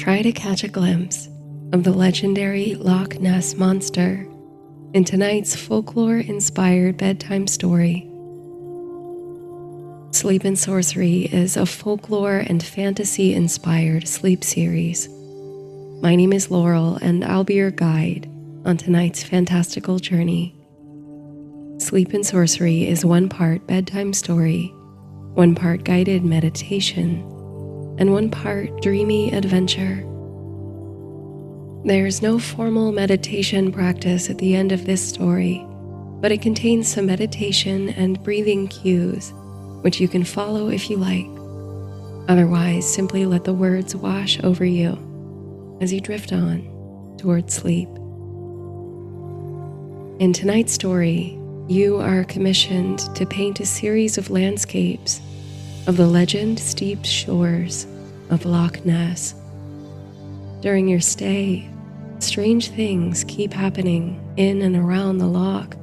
Try to catch a glimpse of the legendary Loch Ness monster in tonight's folklore-inspired bedtime story. Sleep Sorcery is a folklore and fantasy-inspired sleep series. My name is Laurel, and I'll be your guide on tonight's fantastical journey. Sleep Sorcery is one part bedtime story, one part guided meditation, and one part dreamy adventure. There's no formal meditation practice at the end of this story, but it contains some meditation and breathing cues, which you can follow if you like. Otherwise, simply let the words wash over you as you drift on towards sleep. In tonight's story, you are commissioned to paint a series of landscapes of the legend-steeped shores of Loch Ness. During your stay, strange things keep happening in and around the loch,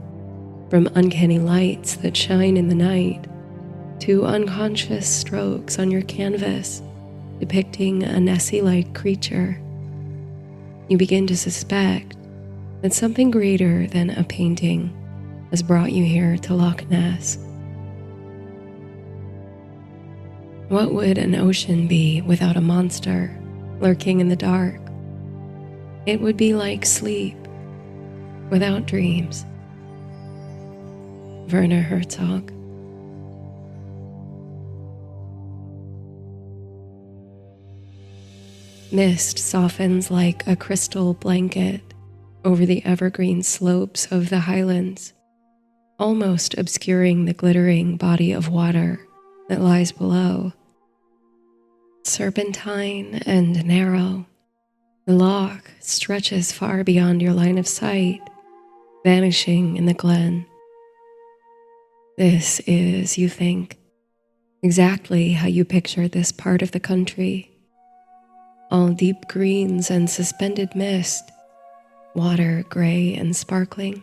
from uncanny lights that shine in the night to unconscious strokes on your canvas depicting a Nessie-like creature. You begin to suspect that something greater than a painting has brought you here to Loch Ness. What would an ocean be without a monster lurking in the dark? It would be like sleep without dreams. Werner Herzog. Mist softens like a crystal blanket over the evergreen slopes of the highlands, almost obscuring the glittering body of water that lies below. Serpentine and narrow, the loch stretches far beyond your line of sight, vanishing in the glen. This is, you think, exactly how you pictured this part of the country. All deep greens and suspended mist, water gray and sparkling,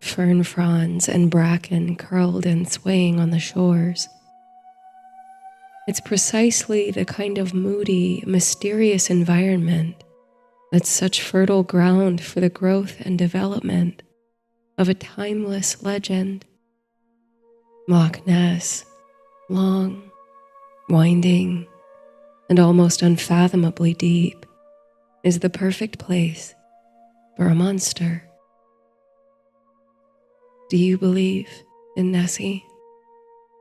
fern fronds and bracken curled and swaying on the shores. It's precisely the kind of moody, mysterious environment that's such fertile ground for the growth and development of a timeless legend. Loch Ness, long, winding, and almost unfathomably deep, is the perfect place for a monster. Do you believe in Nessie?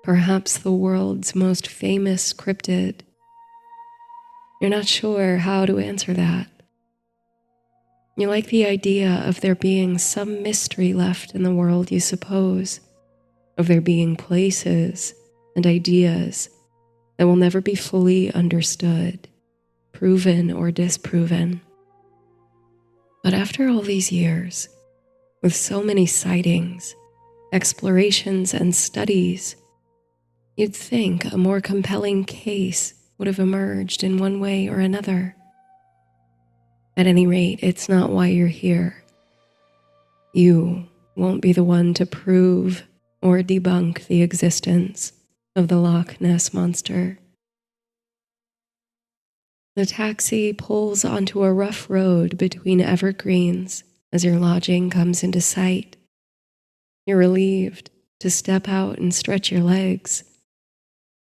Perhaps the world's most famous cryptid. You're not sure how to answer that. You like the idea of there being some mystery left in the world, you suppose, of there being places and ideas that will never be fully understood, proven or disproven. But after all these years, with so many sightings, explorations, and studies, you'd think a more compelling case would have emerged in one way or another. At any rate, it's not why you're here. You won't be the one to prove or debunk the existence of the Loch Ness monster. The taxi pulls onto a rough road between evergreens as your lodging comes into sight. You're relieved to step out and stretch your legs.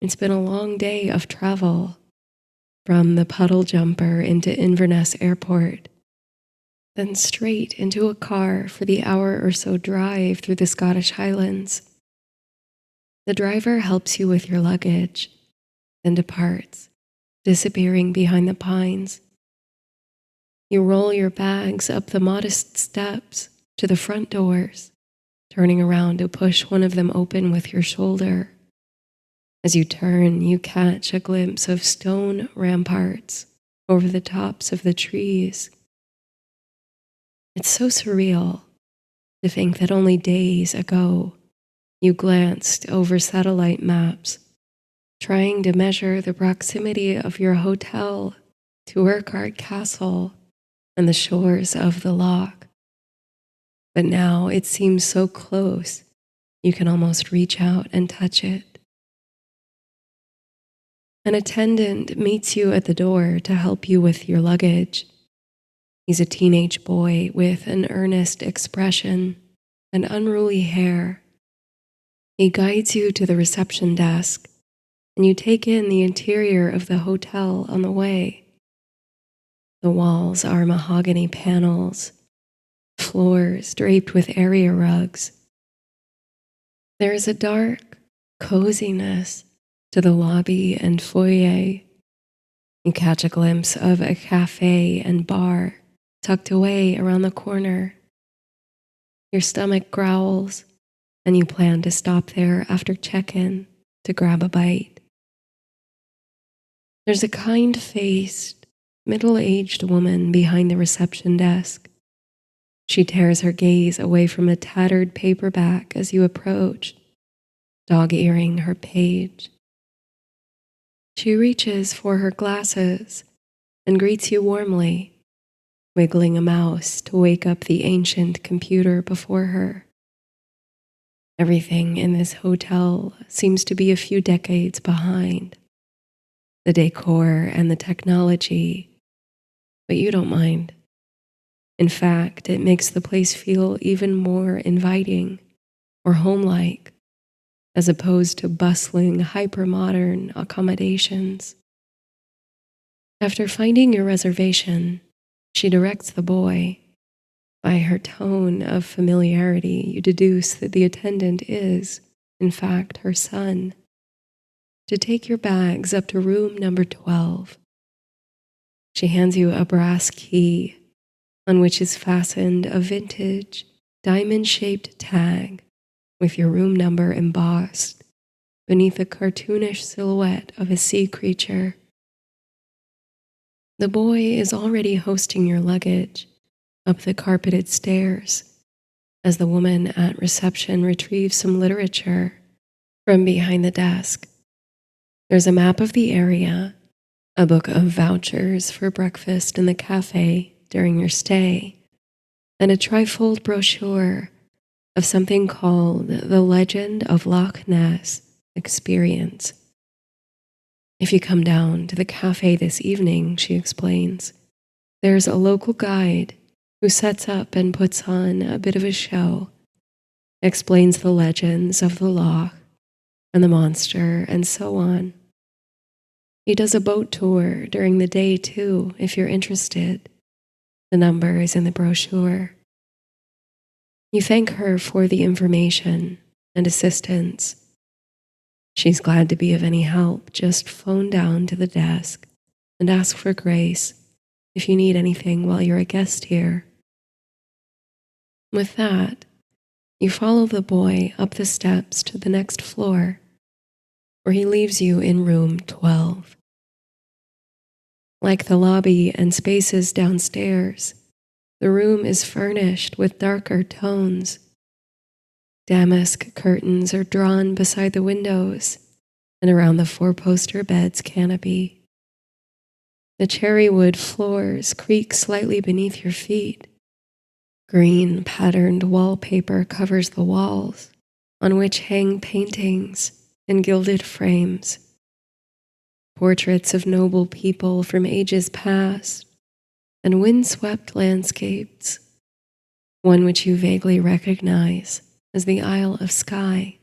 It's been a long day of travel, from the puddle jumper into Inverness Airport, then straight into a car for the hour or so drive through the Scottish Highlands. The driver helps you with your luggage, then departs, disappearing behind the pines. You roll your bags up the modest steps to the front doors, turning around to push one of them open with your shoulder. As you turn, you catch a glimpse of stone ramparts over the tops of the trees. It's so surreal to think that only days ago you glanced over satellite maps, trying to measure the proximity of your hotel to Urquhart Castle and the shores of the loch. But now it seems so close, you can almost reach out and touch it. An attendant meets you at the door to help you with your luggage. He's a teenage boy with an earnest expression and unruly hair. He guides you to the reception desk, and you take in the interior of the hotel on the way. The walls are mahogany panels, floors draped with area rugs. There is a dark coziness to the lobby and foyer. You catch a glimpse of a cafe and bar tucked away around the corner. Your stomach growls, and you plan to stop there after check-in to grab a bite. There's a kind-faced, middle-aged woman behind the reception desk. She tears her gaze away from a tattered paperback as you approach, dog-earing her page. She reaches for her glasses and greets you warmly, wiggling a mouse to wake up the ancient computer before her. Everything in this hotel seems to be a few decades behind. The decor and the technology, but you don't mind. In fact, it makes the place feel even more inviting or home-like, as opposed to bustling, hyper-modern accommodations. After finding your reservation, she directs the boy. By her tone of familiarity, you deduce that the attendant is, in fact, her son, to take your bags up to room number 12. She hands you a brass key on which is fastened a vintage, diamond-shaped tag with your room number embossed beneath a cartoonish silhouette of a sea creature. The boy is already hosting your luggage up the carpeted stairs as the woman at reception retrieves some literature from behind the desk. There's a map of the area, a book of vouchers for breakfast in the cafe during your stay, and a trifold brochure of something called the Legend of Loch Ness Experience. If you come down to the cafe this evening, she explains, there's a local guide who sets up and puts on a bit of a show, explains the legends of the loch and the monster and so on. He does a boat tour during the day too, if you're interested. The number is in the brochure. You thank her for the information and assistance. She's glad to be of any help. Just phone down to the desk and ask for Grace if you need anything while you're a guest here. With that, you follow the boy up the steps to the next floor, where he leaves you in room 12. Like the lobby and spaces downstairs, the room is furnished with darker tones. Damask curtains are drawn beside the windows and around the four-poster bed's canopy. The cherry wood floors creak slightly beneath your feet. Green patterned wallpaper covers the walls, on which hang paintings in gilded frames. Portraits of noble people from ages past and windswept landscapes, one which you vaguely recognize as the Isle of Skye.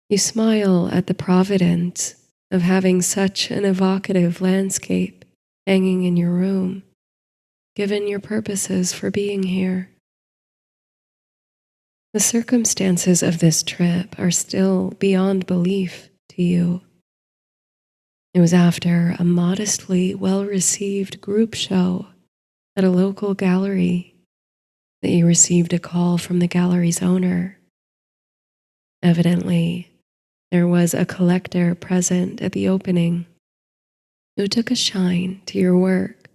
You smile at the providence of having such an evocative landscape hanging in your room, given your purposes for being here. The circumstances of this trip are still beyond belief to you. It was after a modestly well-received group show at a local gallery that you received a call from the gallery's owner. Evidently, there was a collector present at the opening who took a shine to your work.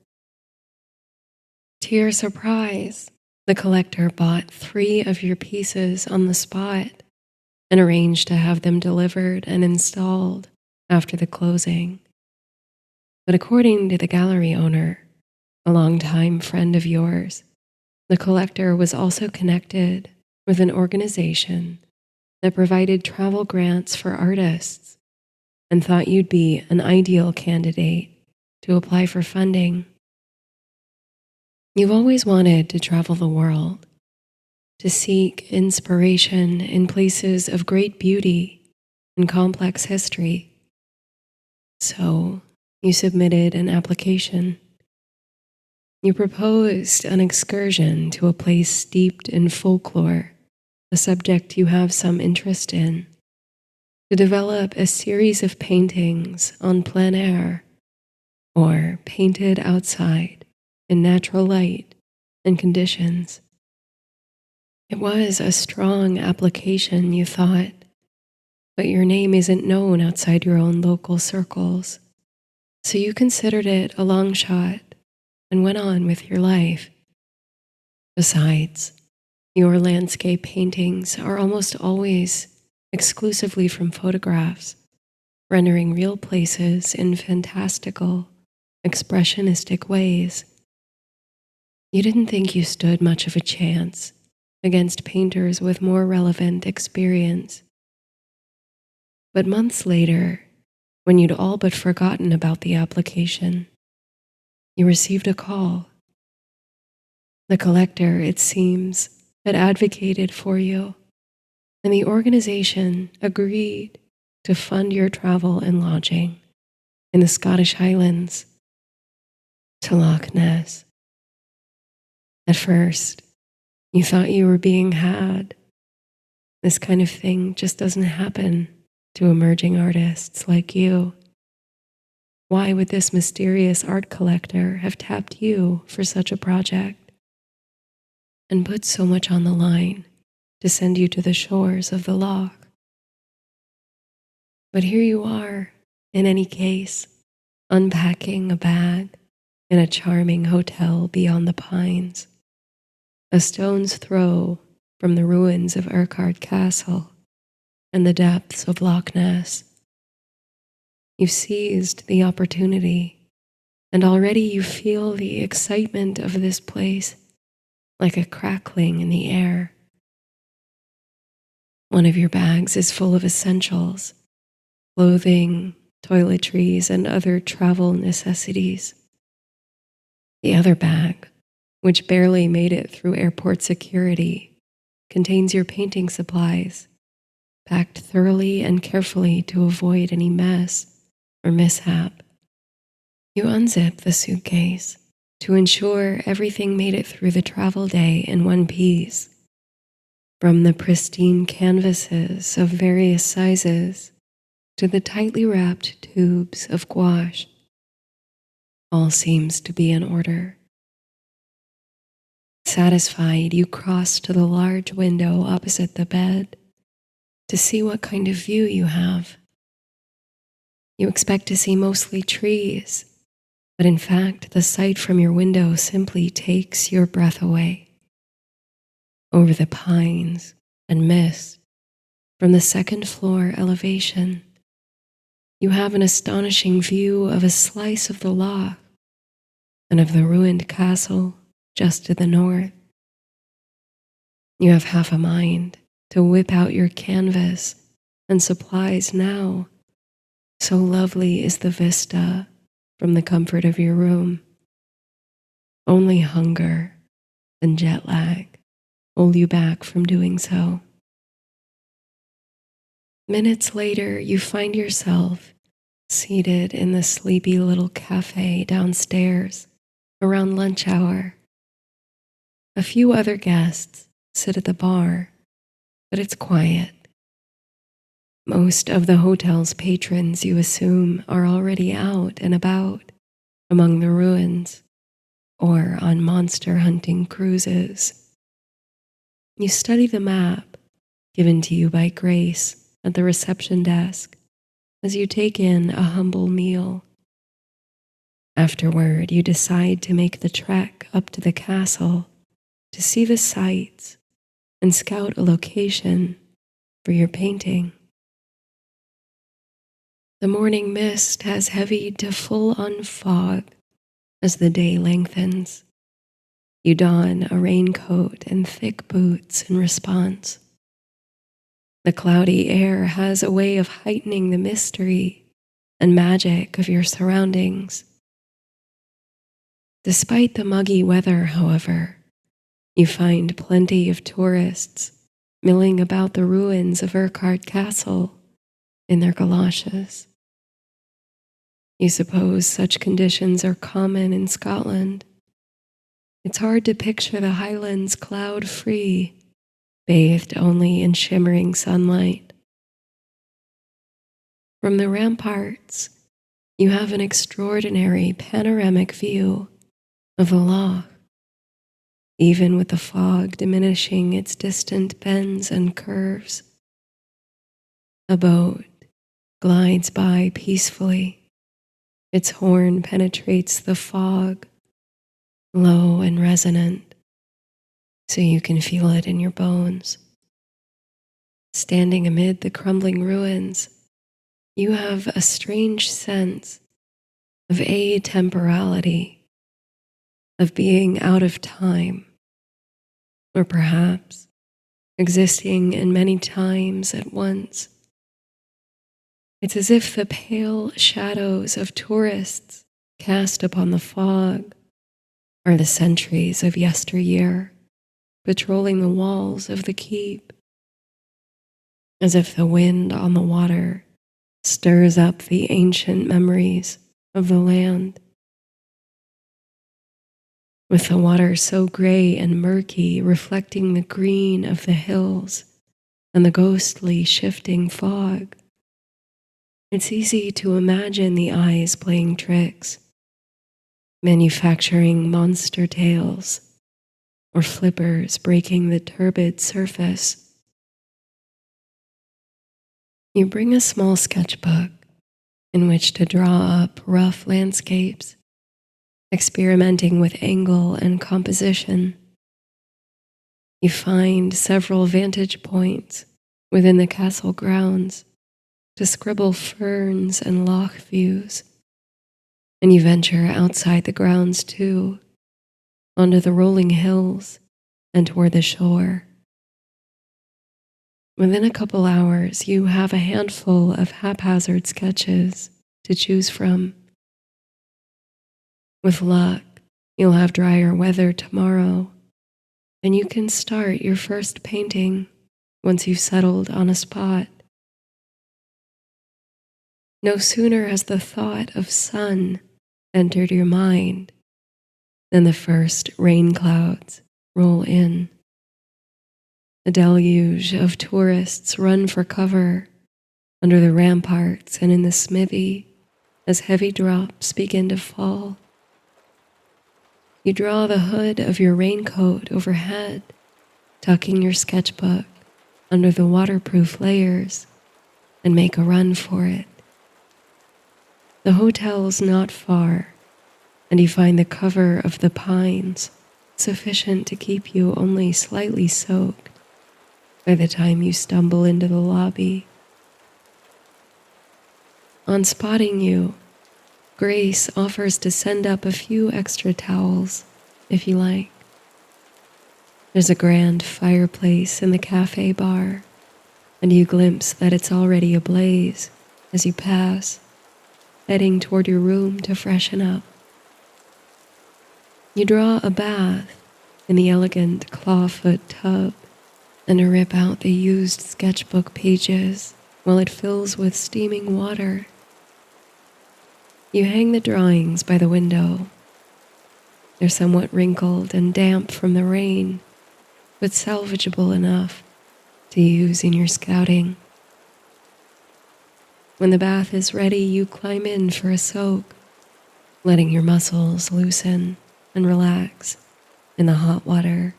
To your surprise, the collector bought 3 of your pieces on the spot and arranged to have them delivered and installed after the closing. But according to the gallery owner, a longtime friend of yours, the collector was also connected with an organization that provided travel grants for artists and thought you'd be an ideal candidate to apply for funding. You've always wanted to travel the world, to seek inspiration in places of great beauty and complex history. So you submitted an application. You proposed an excursion to a place steeped in folklore, a subject you have some interest in, to develop a series of paintings on plein air or painted outside in natural light and conditions. It was a strong application, you thought, but your name isn't known outside your own local circles, so you considered it a long shot and went on with your life. Besides, your landscape paintings are almost always exclusively from photographs, rendering real places in fantastical, expressionistic ways. You didn't think you stood much of a chance against painters with more relevant experience. But months later, when you'd all but forgotten about the application, you received a call. The collector, it seems, had advocated for you, and the organization agreed to fund your travel and lodging in the Scottish Highlands to Loch Ness. At first, you thought you were being had. This kind of thing just doesn't happen to emerging artists like you. Why would this mysterious art collector have tapped you for such a project and put so much on the line to send you to the shores of the loch? But here you are, in any case, unpacking a bag in a charming hotel beyond the pines, a stone's throw from the ruins of Urquhart Castle and the depths of Loch Ness. You've seized the opportunity, and already you feel the excitement of this place like a crackling in the air. One of your bags is full of essentials, clothing, toiletries, and other travel necessities. The other bag, which barely made it through airport security, contains your painting supplies, packed thoroughly and carefully to avoid any mess or mishap. You unzip the suitcase to ensure everything made it through the travel day in one piece. From the pristine canvases of various sizes to the tightly wrapped tubes of gouache, all seems to be in order. Satisfied, you cross to the large window opposite the bed to see what kind of view you have. You expect to see mostly trees, but in fact, the sight from your window simply takes your breath away. Over the pines and mist, from the second floor elevation, you have an astonishing view of a slice of the loch and of the ruined castle just to the north. You have half a mind to whip out your canvas and supplies now. So lovely is the vista from the comfort of your room. Only hunger and jet lag hold you back from doing so. Minutes later, you find yourself seated in the sleepy little cafe downstairs around lunch hour. A few other guests sit at the bar, but it's quiet. Most of the hotel's patrons, you assume, are already out and about among the ruins or on monster hunting cruises. You study the map given to you by Grace at the reception desk as you take in a humble meal. Afterward, you decide to make the trek up to the castle to see the sights and scout a location for your painting. The morning mist has heavied to full-on fog as the day lengthens. You don a raincoat and thick boots in response. The cloudy air has a way of heightening the mystery and magic of your surroundings. Despite the muggy weather, however, you find plenty of tourists milling about the ruins of Urquhart Castle in their galoshes. You suppose such conditions are common in Scotland. It's hard to picture the Highlands cloud-free, bathed only in shimmering sunlight. From the ramparts, you have an extraordinary panoramic view of the loch, even with the fog diminishing its distant bends and curves. A boat glides by peacefully. Its horn penetrates the fog, low and resonant, so you can feel it in your bones. Standing amid the crumbling ruins, you have a strange sense of atemporality, of being out of time, or perhaps existing in many times at once. It's as if the pale shadows of tourists cast upon the fog are the centuries of yesteryear patrolling the walls of the keep, as if the wind on the water stirs up the ancient memories of the land. With the water so gray and murky reflecting the green of the hills and the ghostly shifting fog, it's easy to imagine the eyes playing tricks, manufacturing monster tales, or flippers breaking the turbid surface. You bring a small sketchbook in which to draw up rough landscapes, experimenting with angle and composition. You find several vantage points within the castle grounds to scribble ferns and loch views, and you venture outside the grounds too, onto the rolling hills and toward the shore. Within a couple hours, you have a handful of haphazard sketches to choose from. With luck, you'll have drier weather tomorrow, and you can start your first painting once you've settled on a spot. No sooner has the thought of sun entered your mind than the first rain clouds roll in. A deluge of tourists run for cover under the ramparts and in the smithy as heavy drops begin to fall. You draw the hood of your raincoat overhead, tucking your sketchbook under the waterproof layers, and make a run for it. The hotel's not far, and you find the cover of the pines sufficient to keep you only slightly soaked by the time you stumble into the lobby. On spotting you, Grace offers to send up a few extra towels, if you like. There's a grand fireplace in the cafe bar, and you glimpse that it's already ablaze as you pass, heading toward your room to freshen up. You draw a bath in the elegant clawfoot tub and rip out the used sketchbook pages while it fills with steaming water. You hang the drawings by the window. They're somewhat wrinkled and damp from the rain, but salvageable enough to use in your scouting. When the bath is ready, you climb in for a soak, letting your muscles loosen and relax in the hot water.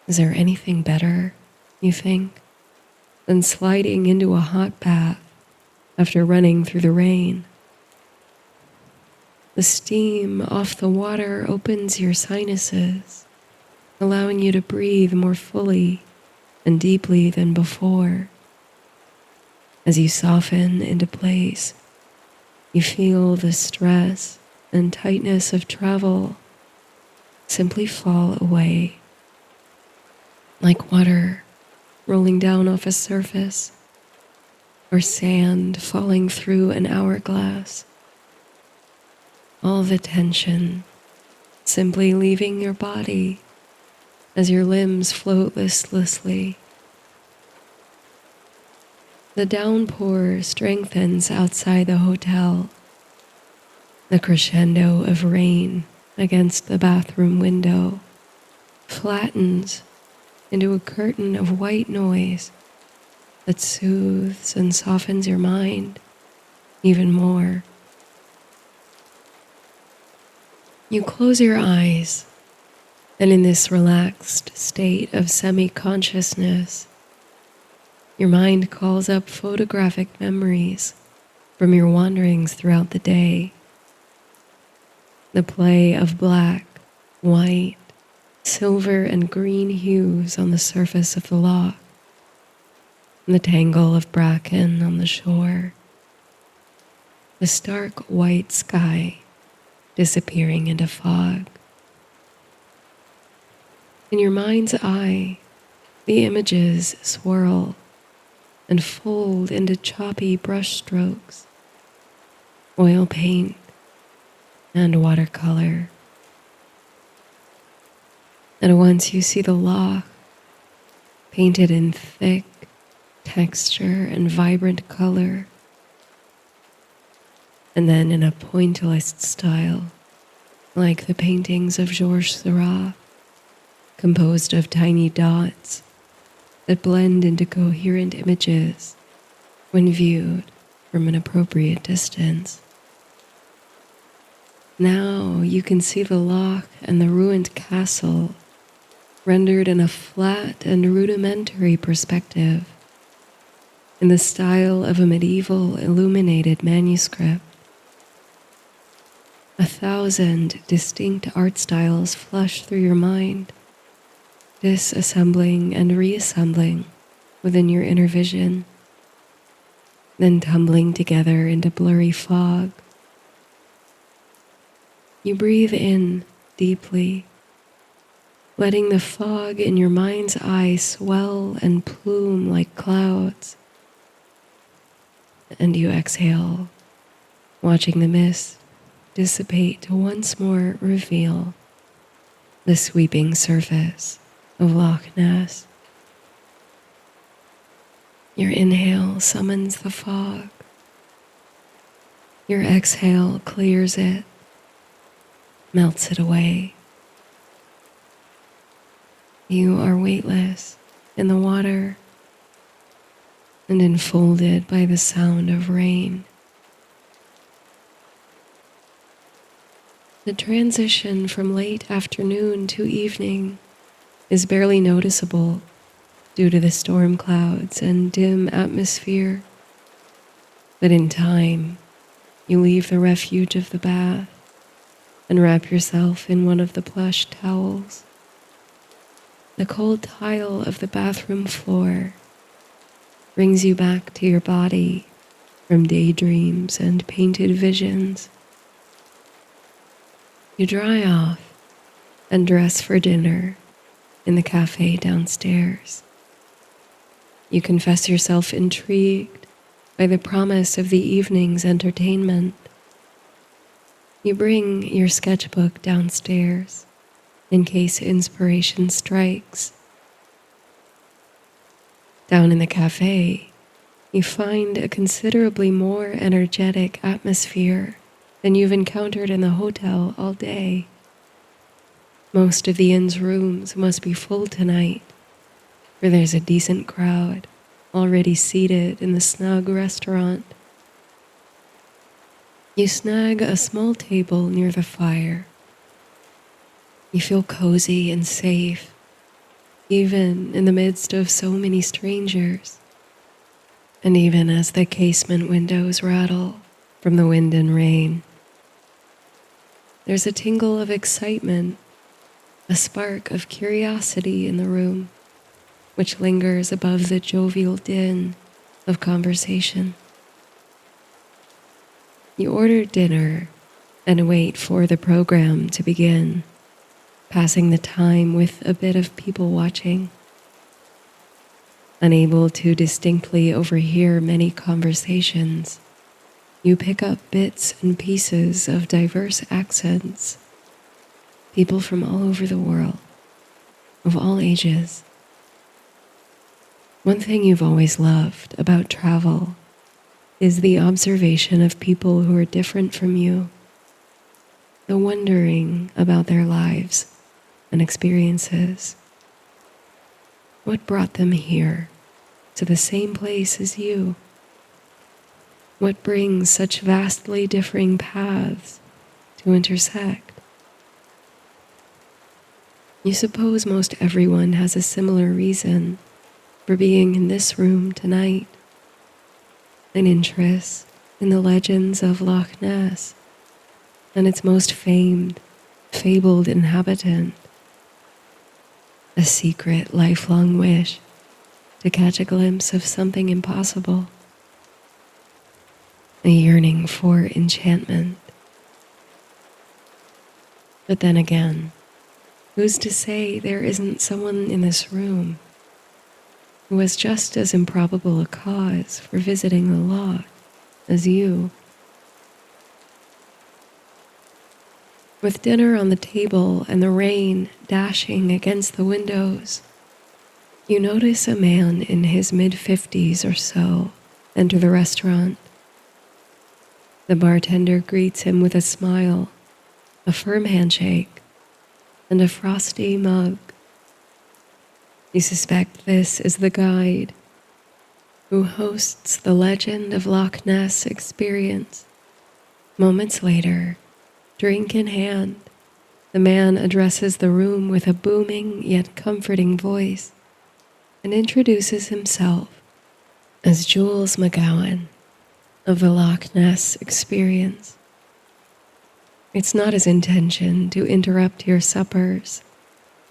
Is there anything better, you think, than sliding into a hot bath after running through the rain? The steam off the water opens your sinuses, allowing you to breathe more fully and deeply than before. As you soften into place, you feel the stress and tightness of travel simply fall away, like water rolling down off a surface. or sand falling through an hourglass. All the tension simply leaving your body as your limbs float listlessly. The downpour strengthens outside the hotel. The crescendo of rain against the bathroom window flattens into a curtain of white noise that soothes and softens your mind even more. You close your eyes, and in this relaxed state of semi-consciousness, your mind calls up photographic memories from your wanderings throughout the day. The play of black, white, silver, and green hues on the surface of the loch, the tangle of bracken on the shore, the stark white sky disappearing into fog. In your mind's eye, the images swirl and fold into choppy brushstrokes, oil paint, and watercolor. And once you see the loch painted in thick texture and vibrant color, and then in a pointillist style, like the paintings of Georges Seurat, composed of tiny dots that blend into coherent images when viewed from an appropriate distance. Now you can see the loch and the ruined castle rendered in a flat and rudimentary perspective in the style of a medieval illuminated manuscript. 1,000 distinct art styles flush through your mind, disassembling and reassembling within your inner vision, then tumbling together into blurry fog. You breathe in deeply, letting the fog in your mind's eye swell and plume like clouds. And you exhale, watching the mist dissipate to once more reveal the sweeping surface of Loch Ness. Your inhale summons the fog. Your exhale clears it, melts it away. You are weightless in the water and enfolded by the sound of rain. The transition from late afternoon to evening is barely noticeable due to the storm clouds and dim atmosphere. But in time, you leave the refuge of the bath and wrap yourself in one of the plush towels. The cold tile of the bathroom floor brings you back to your body from daydreams and painted visions. You dry off and dress for dinner in the cafe downstairs. You confess yourself intrigued by the promise of the evening's entertainment. You bring your sketchbook downstairs in case inspiration strikes. Down in the cafe, you find a considerably more energetic atmosphere than you've encountered in the hotel all day. Most of the inn's rooms must be full tonight, for there's a decent crowd already seated in the snug restaurant. You snag a small table near the fire. You feel cozy and safe, even in the midst of so many strangers, and even as the casement windows rattle from the wind and rain. There's a tingle of excitement, a spark of curiosity in the room, which lingers above the jovial din of conversation. You order dinner and wait for the program to begin, passing the time with a bit of people watching. Unable to distinctly overhear many conversations, you pick up bits and pieces of diverse accents, people from all over the world, of all ages. One thing you've always loved about travel is the observation of people who are different from you, the wondering about their lives and experiences. What brought them here, to the same place as you? What brings such vastly differing paths to intersect? You suppose most everyone has a similar reason for being in this room tonight. An interest in the legends of Loch Ness and its most famed, fabled inhabitant. A secret, lifelong wish to catch a glimpse of something impossible. A yearning for enchantment. But then again, who's to say there isn't someone in this room who has just as improbable a cause for visiting the loch as you? With dinner on the table and the rain dashing against the windows, you notice a man in his mid-50s or so enter the restaurant. The bartender greets him with a smile, a firm handshake, and a frosty mug. You suspect this is the guide who hosts the Legend of Loch Ness experience. Moments later, drink in hand, the man addresses the room with a booming yet comforting voice and introduces himself as Jules McGowan of the Loch Ness experience. It's not his intention to interrupt your suppers,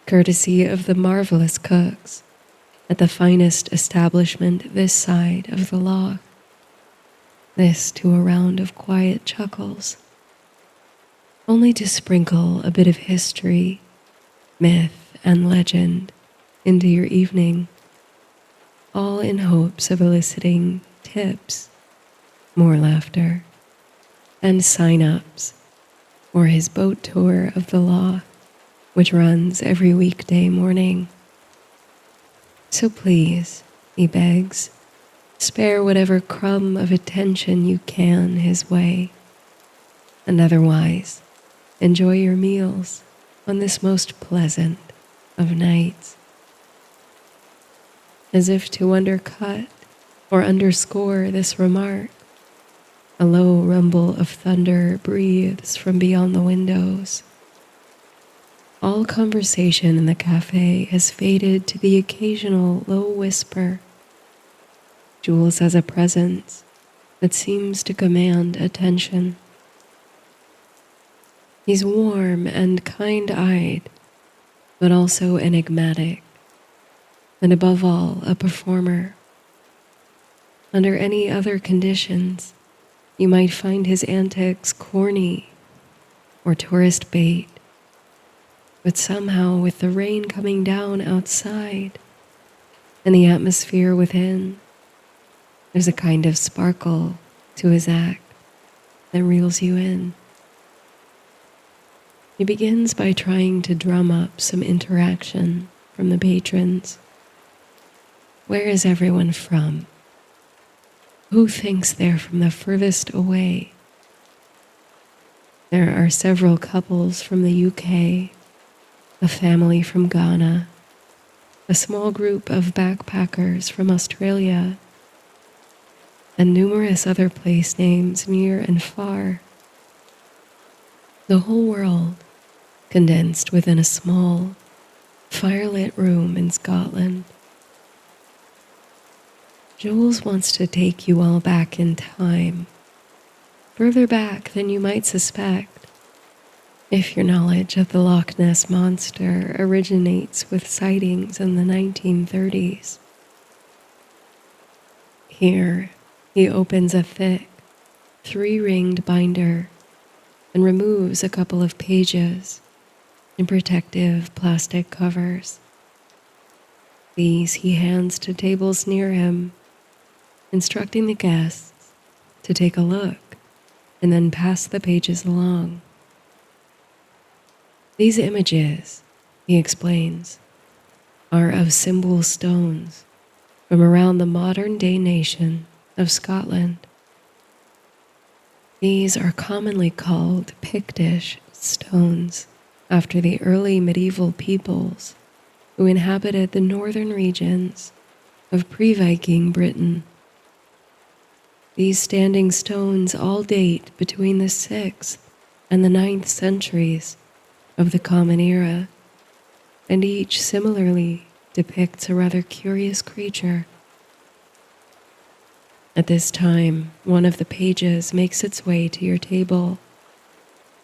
courtesy of the marvelous cooks at the finest establishment this side of the loch. This to a round of quiet chuckles, only to sprinkle a bit of history, myth, and legend into your evening, all in hopes of eliciting tips, more laughter, and sign-ups for his boat tour of the loch, which runs every weekday morning. So please, he begs, spare whatever crumb of attention you can his way, and otherwise enjoy your meals on this most pleasant of nights. As if to undercut or underscore this remark, a low rumble of thunder breathes from beyond the windows. All conversation in the cafe has faded to the occasional low whisper. Jules has a presence that seems to command attention. He's warm and kind-eyed, but also enigmatic, and above all, a performer. Under any other conditions, you might find his antics corny or tourist bait, but somehow with the rain coming down outside and the atmosphere within, there's a kind of sparkle to his act that reels you in. He begins by trying to drum up some interaction from the patrons. Where is everyone from? Who thinks they're from the furthest away? There are several couples from the UK, a family from Ghana, a small group of backpackers from Australia, and numerous other place names near and far. The whole world condensed within a small, firelit room in Scotland. Jules wants to take you all back in time, further back than you might suspect, if your knowledge of the Loch Ness monster originates with sightings in the 1930s. Here, he opens a thick, three-ringed binder and removes a couple of pages in protective plastic covers. These he hands to tables near him, instructing the guests to take a look and then pass the pages along. These images, he explains, are of symbol stones from around the modern-day nation of Scotland. These are commonly called Pictish stones, after the early medieval peoples who inhabited the northern regions of pre-Viking Britain. These standing stones all date between the 6th and the 9th centuries of the Common Era, and each similarly depicts a rather curious creature. At this time, one of the pages makes its way to your table.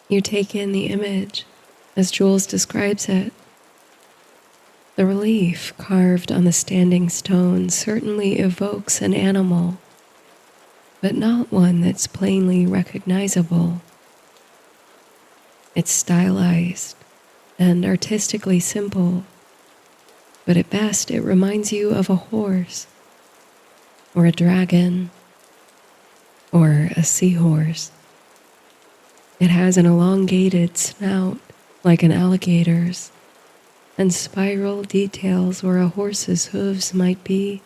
You take in the image as Jules describes it. The relief carved on the standing stone certainly evokes an animal, but not one that's plainly recognizable. It's stylized and artistically simple, but at best it reminds you of a horse, or a dragon, or a seahorse. It has an elongated snout like an alligator's, and spiral details where a horse's hooves might be.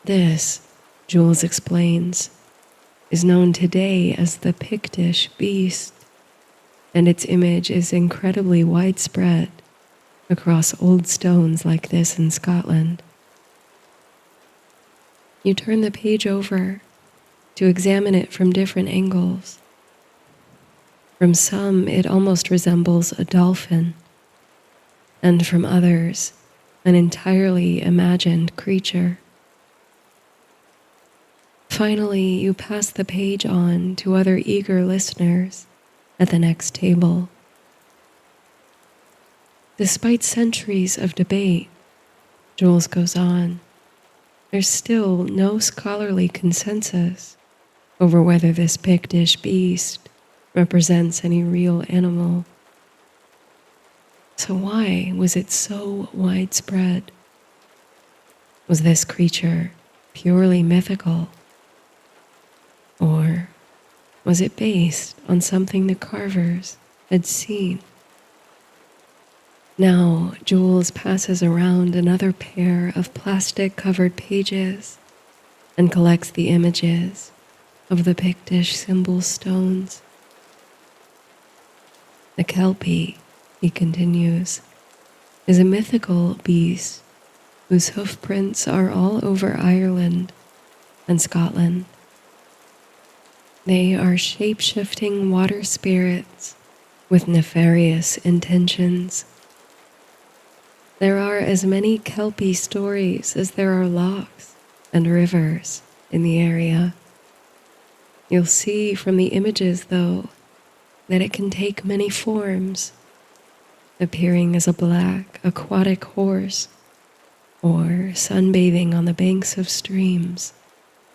This, Jules explains, is known today as the Pictish beast, and its image is incredibly widespread across old stones like this in Scotland. You turn the page over to examine it from different angles. From some, it almost resembles a dolphin, and from others, an entirely imagined creature. Finally, you pass the page on to other eager listeners at the next table. Despite centuries of debate, Jules goes on, there's still no scholarly consensus over whether this Pictish beast represents any real animal. So why was it so widespread? Was this creature purely mythical? Or was it based on something the carvers had seen? Now, Jules passes around another pair of plastic-covered pages and collects the images of the Pictish symbol stones. The Kelpie, he continues, is a mythical beast whose hoofprints are all over Ireland and Scotland. They are shape-shifting water spirits with nefarious intentions. There are as many Kelpie stories as there are lochs and rivers in the area. You'll see from the images, though, that it can take many forms, appearing as a black aquatic horse or sunbathing on the banks of streams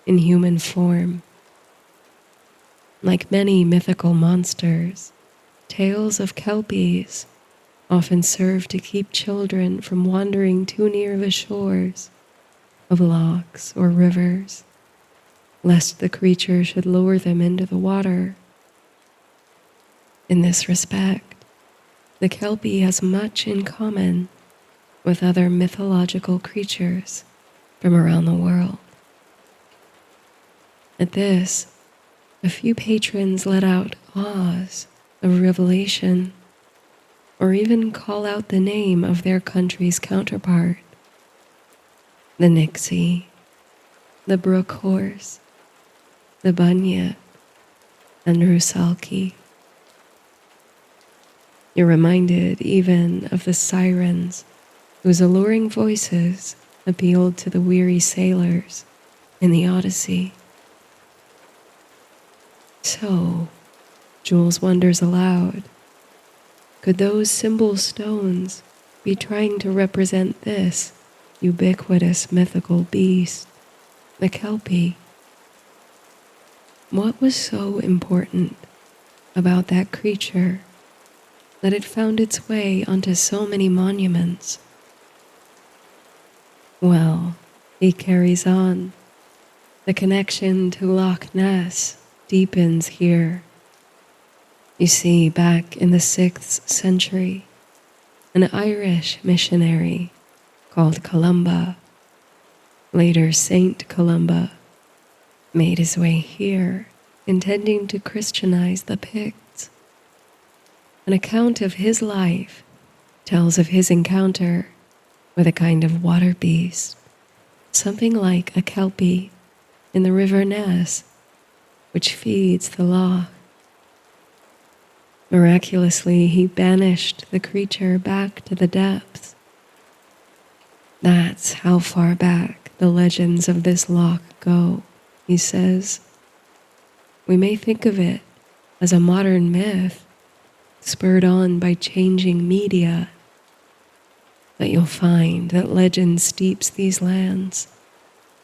in human form. Like many mythical monsters, tales of Kelpies often serve to keep children from wandering too near the shores of lochs or rivers, lest the creature should lure them into the water. In this respect, the Kelpie has much in common with other mythological creatures from around the world. At this, a few patrons let out ahs of revelation, or even call out the name of their country's counterpart: the Nixie, the Brook Horse, the Bunyip, and Rusalki. You're reminded even of the sirens whose alluring voices appealed to the weary sailors in the Odyssey. So, Jules wonders aloud, could those symbol stones be trying to represent this ubiquitous mythical beast, the Kelpie? What was so important about that creature that it found its way onto so many monuments? Well, he carries on. The connection to Loch Ness deepens here. You see, back in the 6th century, an Irish missionary called Columba, later Saint Columba, made his way here, intending to Christianize the Picts. An account of his life tells of his encounter with a kind of water beast, something like a kelpie, in the River Ness, which feeds the loch. Miraculously, he banished the creature back to the depths. That's how far back the legends of this loch go, he says. We may think of it as a modern myth, spurred on by changing media, but you'll find that legend steeps these lands,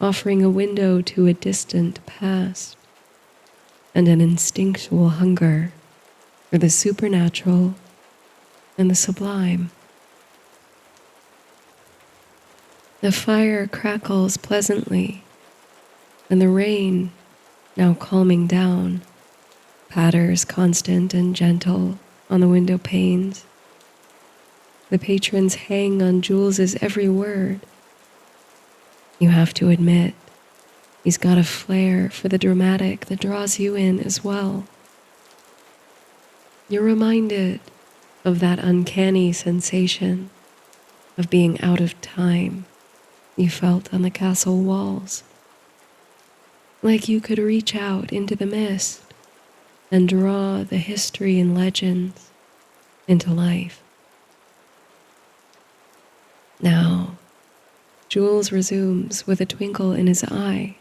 offering a window to a distant past and an instinctual hunger for the supernatural and the sublime. The fire crackles pleasantly, and the rain, now calming down, patters constant and gentle on the window panes. The patrons hang on Jules's every word. You have to admit, he's got a flair for the dramatic that draws you in as well. You're reminded of that uncanny sensation of being out of time you felt on the castle walls. Like you could reach out into the mist and draw the history and legends into life. Now, Jules resumes with a twinkle in his eye,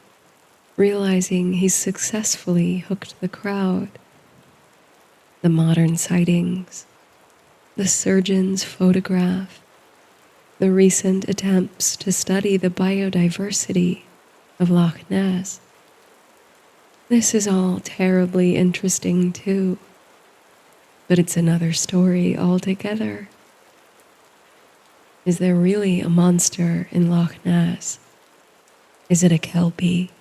realizing he's successfully hooked the crowd. The modern sightings, the surgeon's photograph, the recent attempts to study the biodiversity of Loch Ness. This is all terribly interesting too, but it's another story altogether. Is there really a monster in Loch Ness? Is it a kelpie?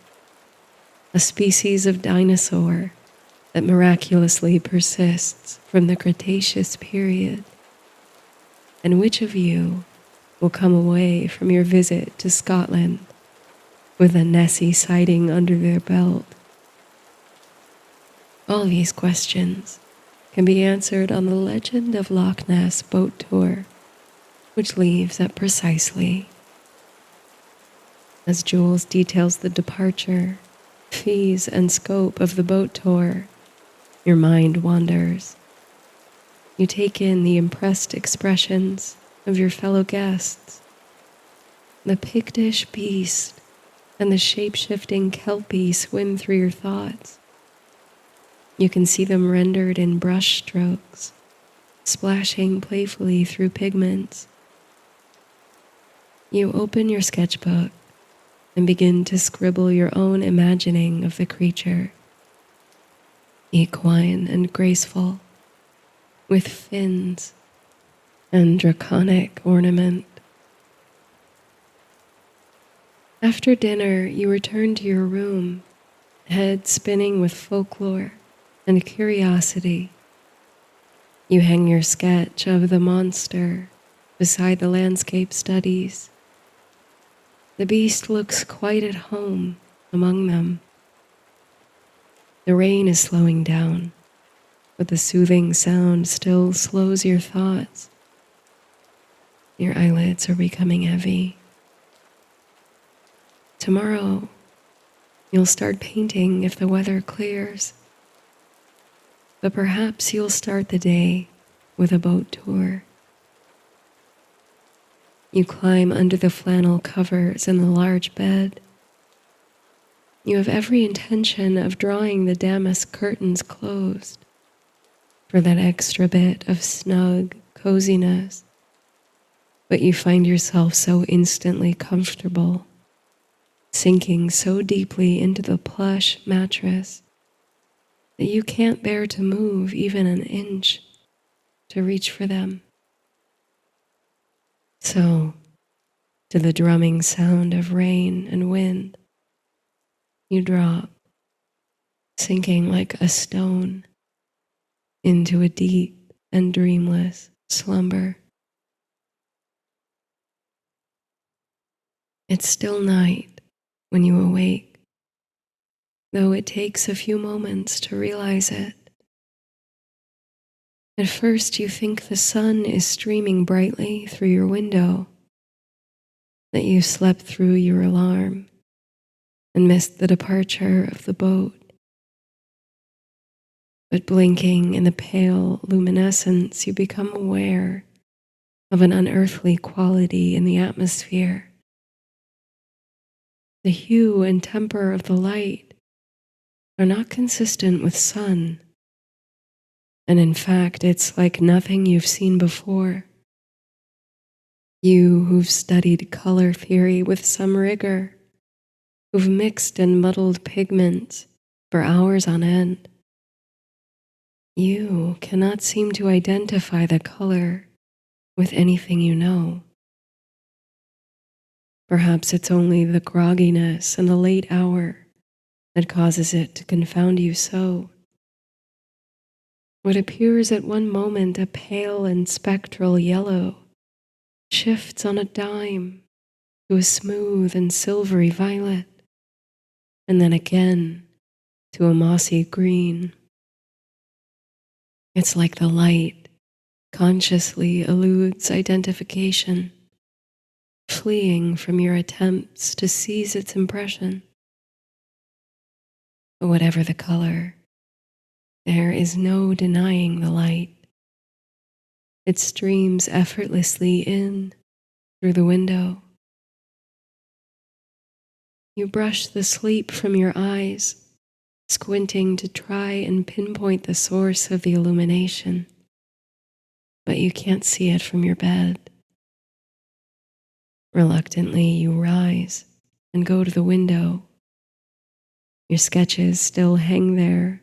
A species of dinosaur that miraculously persists from the Cretaceous period? And which of you will come away from your visit to Scotland with a Nessie sighting under their belt? All these questions can be answered on the Legend of Loch Ness boat tour, which leaves at precisely. As Jules details the departure, fees, and scope of the boat tour, your mind wanders. You take in the impressed expressions of your fellow guests. The Pictish beast and the shape-shifting kelpie swim through your thoughts. You can see them rendered in brush strokes, splashing playfully through pigments. You open your sketchbook and begin to scribble your own imagining of the creature. Equine and graceful, with fins and draconic ornament. After dinner, you return to your room, head spinning with folklore and curiosity. You hang your sketch of the monster beside the landscape studies. The beast looks quite at home among them. The rain is slowing down, but the soothing sound still slows your thoughts. Your eyelids are becoming heavy. Tomorrow, you'll start painting if the weather clears. But perhaps you'll start the day with a boat tour. You climb under the flannel covers in the large bed. You have every intention of drawing the damask curtains closed for that extra bit of snug coziness, but you find yourself so instantly comfortable, sinking so deeply into the plush mattress that you can't bear to move even an inch to reach for them. So, to the drumming sound of rain and wind. You drop, sinking like a stone into a deep and dreamless slumber. It's still night when you awake, though it takes a few moments to realize it. At first, you think the sun is streaming brightly through your window, that you slept through your alarm and missed the departure of the boat. But blinking in the pale luminescence, you become aware of an unearthly quality in the atmosphere. The hue and temper of the light are not consistent with sun, and in fact, it's like nothing you've seen before. You who've studied color theory with some rigor, who've mixed and muddled pigments for hours on end, you cannot seem to identify the color with anything you know. Perhaps it's only the grogginess and the late hour that causes it to confound you so. What appears at one moment a pale and spectral yellow shifts on a dime to a smooth and silvery violet, and then again to a mossy green. It's like the light consciously eludes identification, fleeing from your attempts to seize its impression. But whatever the color, there is no denying the light. It streams effortlessly in through the window. You brush the sleep from your eyes, squinting to try and pinpoint the source of the illumination, but you can't see it from your bed. Reluctantly, you rise and go to the window. Your sketches still hang there,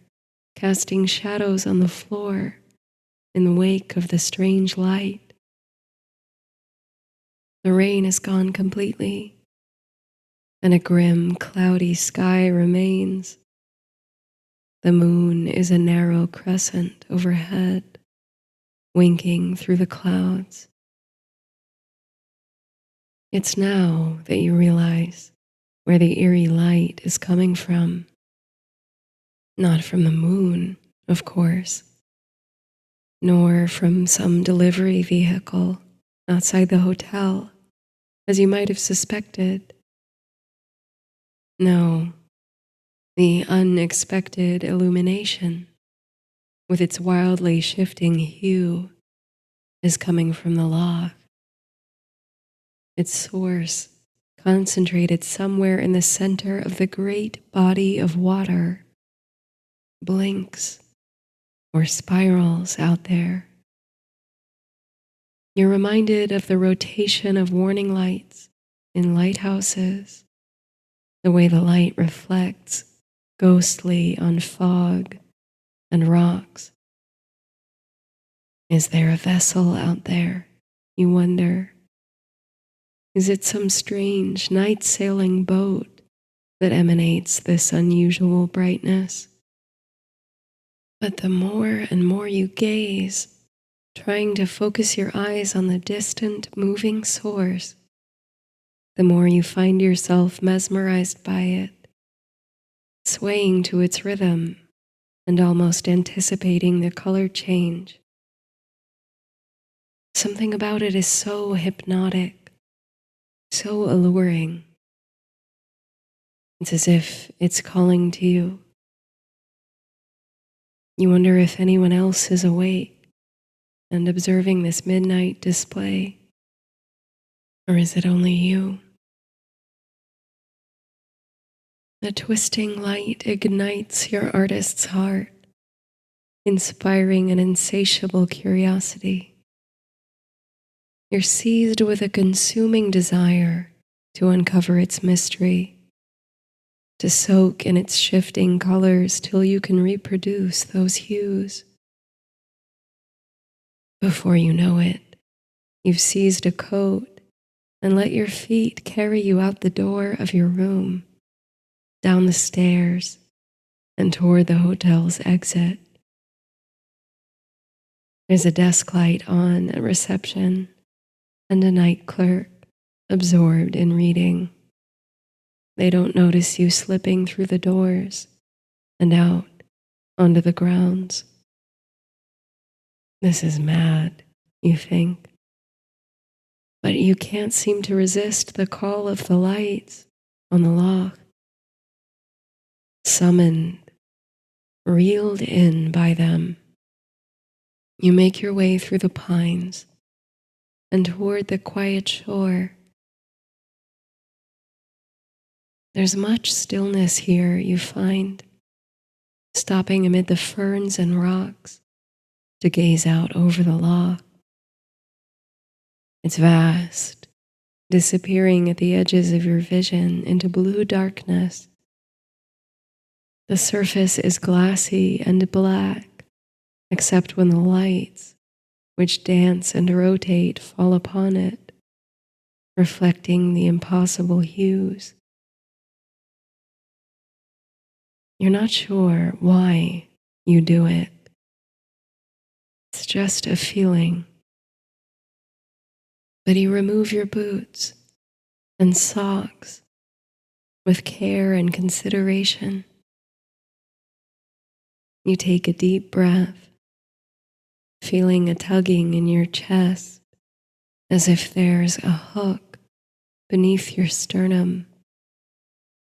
casting shadows on the floor in the wake of the strange light. The rain is gone completely, and a grim, cloudy sky remains. The moon is a narrow crescent overhead, winking through the clouds. It's now that you realize where the eerie light is coming from. Not from the moon, of course, nor from some delivery vehicle outside the hotel, as you might have suspected. No, the unexpected illumination, with its wildly shifting hue, is coming from the loch. Its source concentrated somewhere in the center of the great body of water, blinks or spirals out there. You're reminded of the rotation of warning lights in lighthouses, the way the light reflects ghostly on fog and rocks. Is there a vessel out there, you wonder? Is it some strange night-sailing boat that emanates this unusual brightness? But the more and more you gaze, trying to focus your eyes on the distant, moving source, the more you find yourself mesmerized by it, swaying to its rhythm and almost anticipating the color change. Something about it is so hypnotic, so alluring. It's as if it's calling to you. You wonder if anyone else is awake and observing this midnight display, or is it only you? The twisting light ignites your artist's heart, inspiring an insatiable curiosity. You're seized with a consuming desire to uncover its mystery, to soak in its shifting colors till you can reproduce those hues. Before you know it, you've seized a coat and let your feet carry you out the door of your room, down the stairs, and toward the hotel's exit. There's a desk light on at reception and a night clerk absorbed in reading. They don't notice you slipping through the doors and out onto the grounds. This is mad, you think. But you can't seem to resist the call of the lights on the loch. Summoned, reeled in by them, you make your way through the pines and toward the quiet shore. There's much stillness here, you find, stopping amid the ferns and rocks to gaze out over the loch. It's vast, disappearing at the edges of your vision into blue darkness. The surface is glassy and black, except when the lights, which dance and rotate, fall upon it, reflecting the impossible hues. You're not sure why you do it. It's just a feeling. But you remove your boots and socks with care and consideration. You take a deep breath, feeling a tugging in your chest as if there's a hook beneath your sternum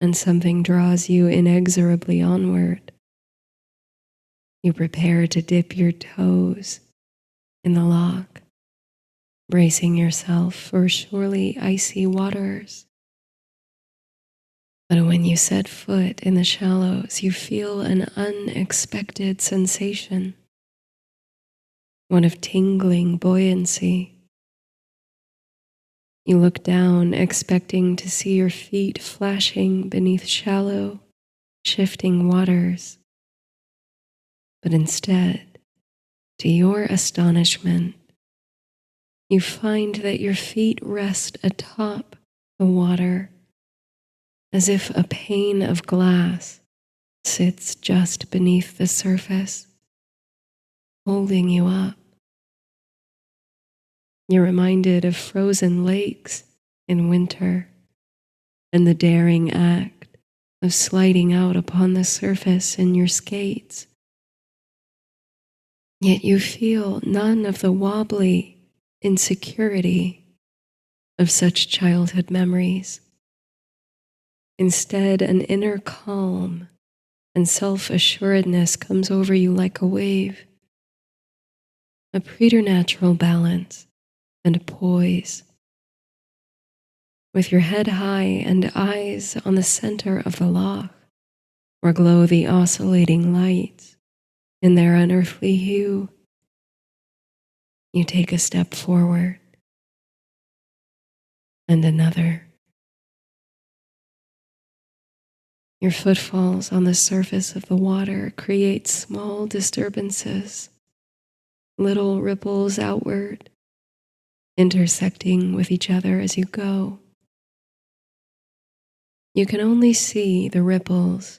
and something draws you inexorably onward. You prepare to dip your toes in the loch, bracing yourself for surely icy waters. But when you set foot in the shallows, you feel an unexpected sensation, one of tingling buoyancy. You look down, expecting to see your feet flashing beneath shallow, shifting waters. But instead, to your astonishment, you find that your feet rest atop the water, as if a pane of glass sits just beneath the surface, holding you up. You're reminded of frozen lakes in winter and the daring act of sliding out upon the surface in your skates. Yet you feel none of the wobbly insecurity of such childhood memories. Instead, an inner calm and self-assuredness comes over you like a wave, a preternatural balance and poise. With your head high and eyes on the center of the loch, where glow the oscillating lights in their unearthly hue, you take a step forward and another. Your footfalls on the surface of the water create small disturbances, little ripples outward, intersecting with each other as you go. You can only see the ripples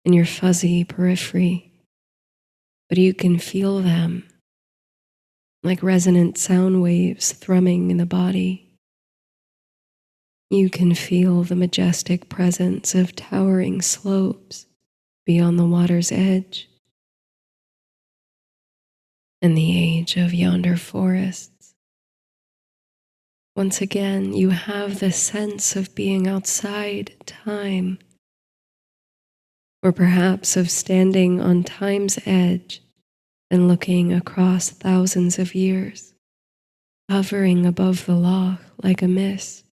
in your fuzzy periphery, but you can feel them like resonant sound waves thrumming in the body. You can feel the majestic presence of towering slopes beyond the water's edge and the age of yonder forests. Once again, you have the sense of being outside time, or perhaps of standing on time's edge and looking across thousands of years, hovering above the loch like a mist.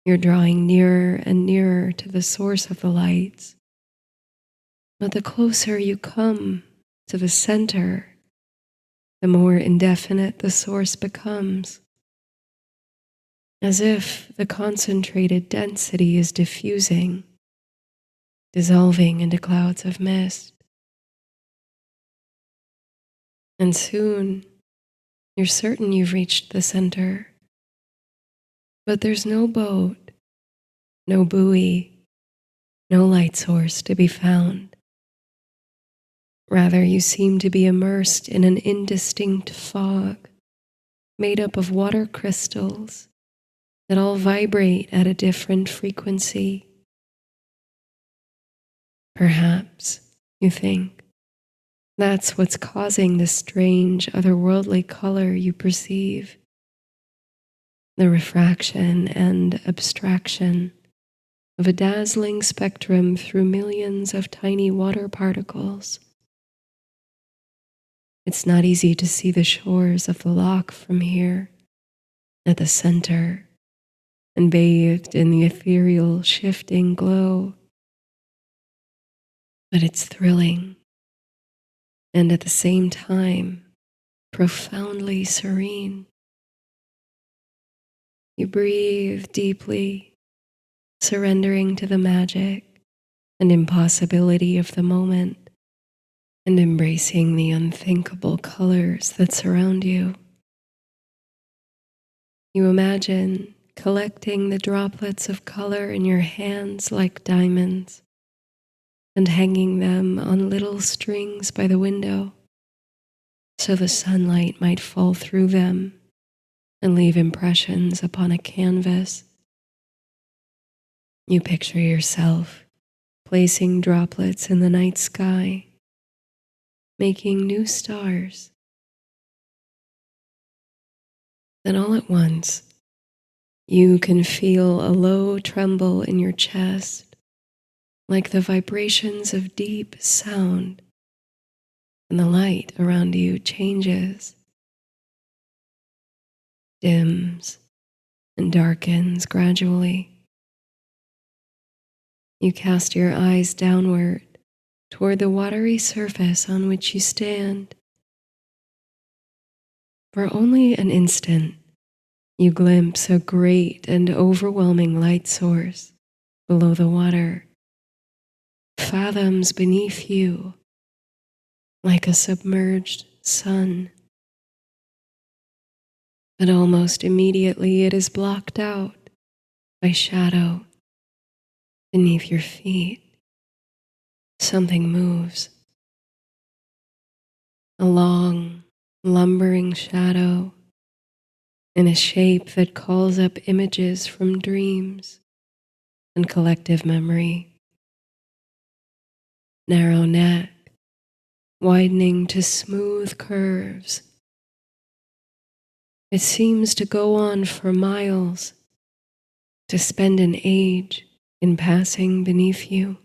You're drawing nearer and nearer to the source of the lights, but the closer you come to the center, the more indefinite the source becomes, as if the concentrated density is diffusing, dissolving into clouds of mist. And soon, you're certain you've reached the center, But there's no boat, no buoy, no light source to be found. Rather, you seem to be immersed in an indistinct fog made up of water crystals that all vibrate at a different frequency. Perhaps, you think, that's what's causing the strange, otherworldly color you perceive. The refraction and abstraction of a dazzling spectrum through millions of tiny water particles. It's not easy to see the shores of the loch from here, at the center, and bathed in the ethereal, shifting glow. But it's thrilling, and at the same time, profoundly serene. You breathe deeply, surrendering to the magic and impossibility of the moment, and embracing the unthinkable colors that surround you. You imagine collecting the droplets of color in your hands like diamonds and hanging them on little strings by the window so the sunlight might fall through them and leave impressions upon a canvas. You picture yourself placing droplets in the night sky, making new stars. Then all at once, you can feel a low tremble in your chest, like the vibrations of deep sound, and the light around you changes, dims, and darkens gradually. You cast your eyes downward toward the watery surface on which you stand. For only an instant, you glimpse a great and overwhelming light source below the water, fathoms beneath you, like a submerged sun. But almost immediately it is blocked out by shadow beneath your feet. Something moves. A long, lumbering shadow in a shape that calls up images from dreams and collective memory. Narrow neck, widening to smooth curves. It seems to go on for miles, to spend an age in passing beneath you,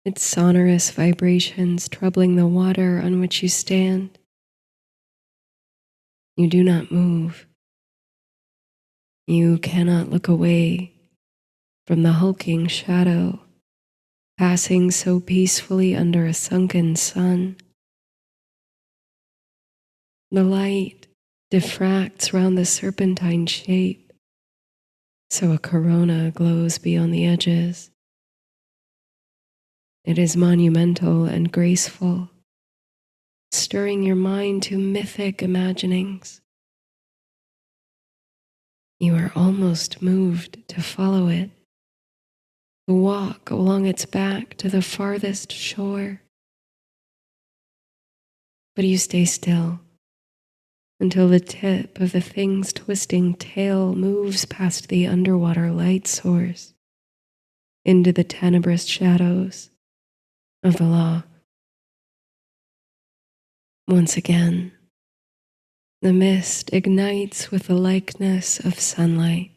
its sonorous vibrations troubling the water on which you stand. You do not move. You cannot look away from the hulking shadow passing so peacefully under a sunken sun. The light diffracts round the serpentine shape, so a corona glows beyond the edges. It is monumental and graceful, stirring your mind to mythic imaginings. You are almost moved to follow it, to walk along its back to the farthest shore. But you stay still until the tip of the thing's twisting tail moves past the underwater light source into the tenebrous shadows of the loch. Once again, the mist ignites with the likeness of sunlight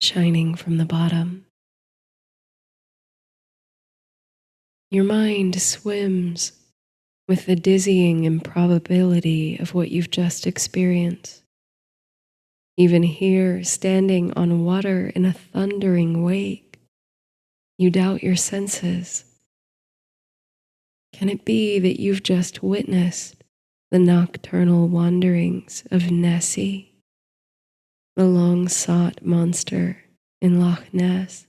shining from the bottom. Your mind swims with the dizzying improbability of what you've just experienced. Even here, standing on water in a thundering wake, you doubt your senses. Can it be that you've just witnessed the nocturnal wanderings of Nessie, the long-sought monster in Loch Ness?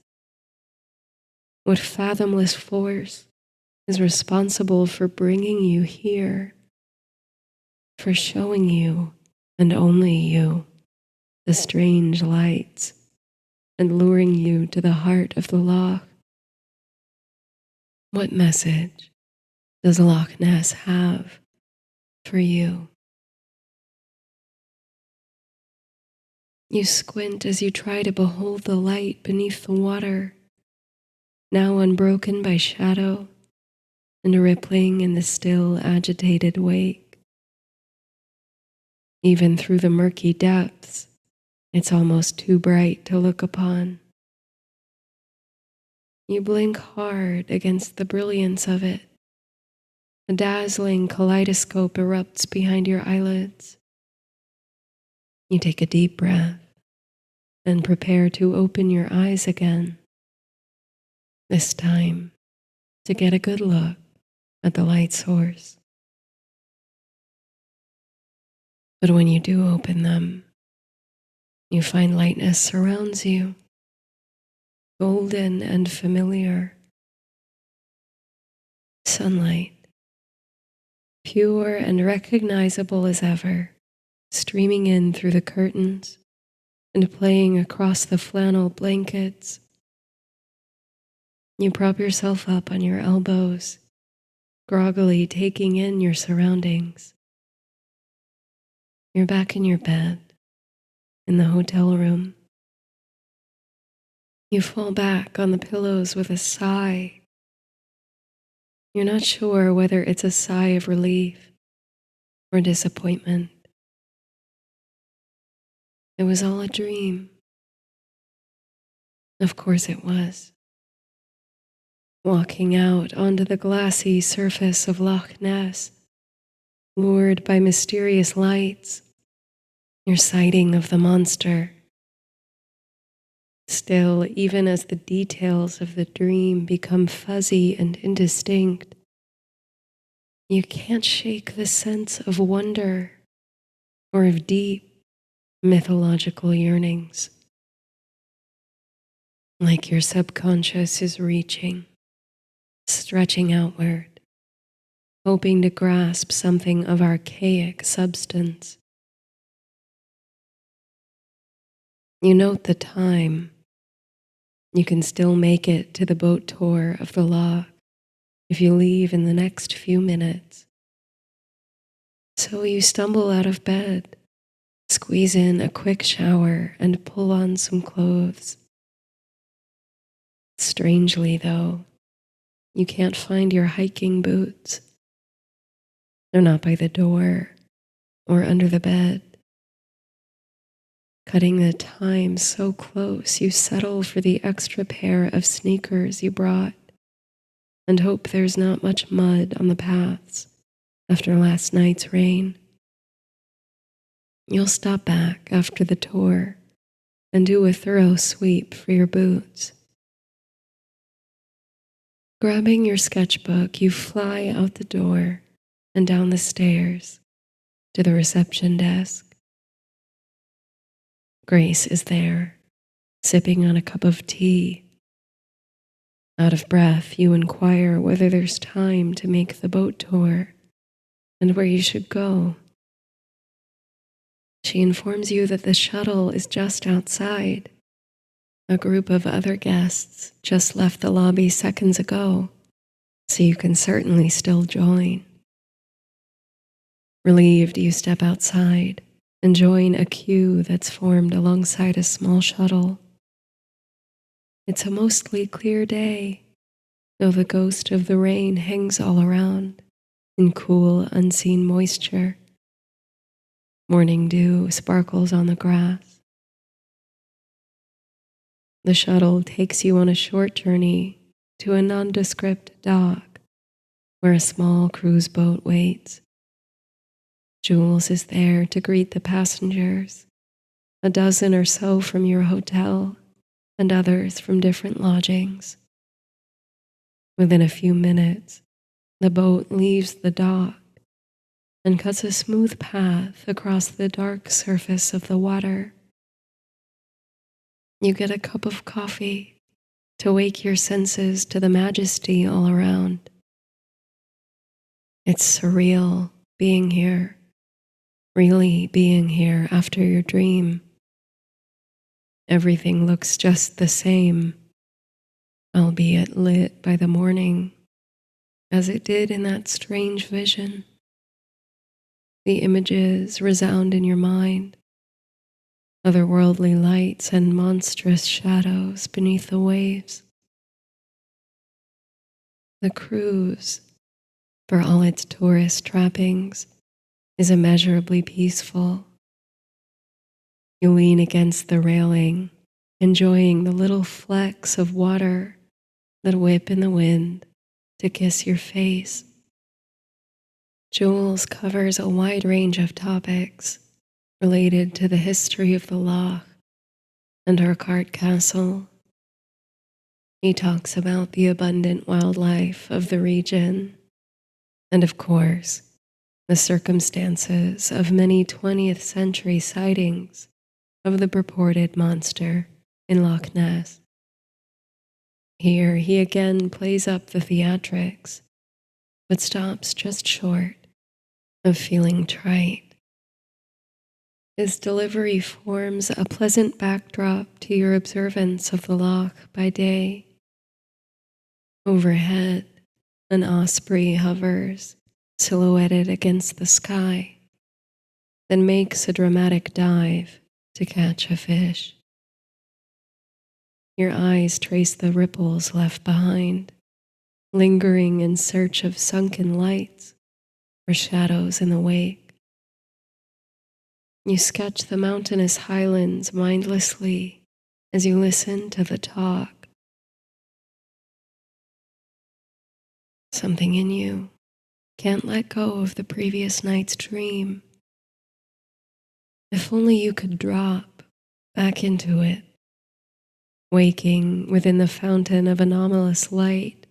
What fathomless force is responsible for bringing you here, for showing you, and only you, the strange lights, and luring you to the heart of the loch. What message does Loch Ness have for you? You squint as you try to behold the light beneath the water, now unbroken by shadow and rippling in the still agitated wake. Even through the murky depths, it's almost too bright to look upon. You blink hard against the brilliance of it. A dazzling kaleidoscope erupts behind your eyelids. You take a deep breath and prepare to open your eyes again, this time to get a good look at the light source. But when you do open them, you find lightness surrounds you, golden and familiar. Sunlight, pure and recognizable as ever, streaming in through the curtains and playing across the flannel blankets. You prop yourself up on your elbows, groggily taking in your surroundings. You're back in your bed, in the hotel room. You fall back on the pillows with a sigh. You're not sure whether it's a sigh of relief or disappointment. It was all a dream. Of course it was. Walking out onto the glassy surface of Loch Ness, lured by mysterious lights, your sighting of the monster. Still, even as the details of the dream become fuzzy and indistinct, you can't shake the sense of wonder or of deep mythological yearnings. Like your subconscious is reaching, stretching outward, hoping to grasp something of archaic substance. You note the time. You can still make it to the boat tour of the loch if you leave in the next few minutes. So you stumble out of bed, squeeze in a quick shower, and pull on some clothes. Strangely, though, you can't find your hiking boots. They're not by the door or under the bed. Cutting the time so close, you settle for the extra pair of sneakers you brought and hope there's not much mud on the paths after last night's rain. You'll stop back after the tour and do a thorough sweep for your boots. Grabbing your sketchbook, you fly out the door and down the stairs to the reception desk. Grace is there, sipping on a cup of tea. Out of breath, you inquire whether there's time to make the boat tour and where you should go. She informs you that the shuttle is just outside. A group of other guests just left the lobby seconds ago, so you can certainly still join. Relieved, you step outside and join a queue that's formed alongside a small shuttle. It's a mostly clear day, though the ghost of the rain hangs all around in cool, unseen moisture. Morning dew sparkles on the grass. The shuttle takes you on a short journey to a nondescript dock where a small cruise boat waits. Jules is there to greet the passengers, a dozen or so from your hotel and others from different lodgings. Within a few minutes, the boat leaves the dock and cuts a smooth path across the dark surface of the water. You get a cup of coffee to wake your senses to the majesty all around. It's surreal being here, really being here after your dream. Everything looks just the same, albeit lit by the morning, as it did in that strange vision. The images resound in your mind, otherworldly lights and monstrous shadows beneath the waves. The cruise, for all its tourist trappings, is immeasurably peaceful. You lean against the railing, enjoying the little flecks of water that whip in the wind to kiss your face. Jules covers a wide range of topics related to the history of the Loch and Urquhart Castle. He talks about the abundant wildlife of the region and, of course, the circumstances of many 20th century sightings of the purported monster in Loch Ness. Here he again plays up the theatrics, but stops just short of feeling trite. His delivery forms a pleasant backdrop to your observance of the loch by day. Overhead, an osprey hovers, silhouetted against the sky, then makes a dramatic dive to catch a fish. Your eyes trace the ripples left behind, lingering in search of sunken lights or shadows in the wake. You sketch the mountainous highlands mindlessly as you listen to the talk. Something in you can't let go of the previous night's dream. If only you could drop back into it, waking within the fountain of anomalous light,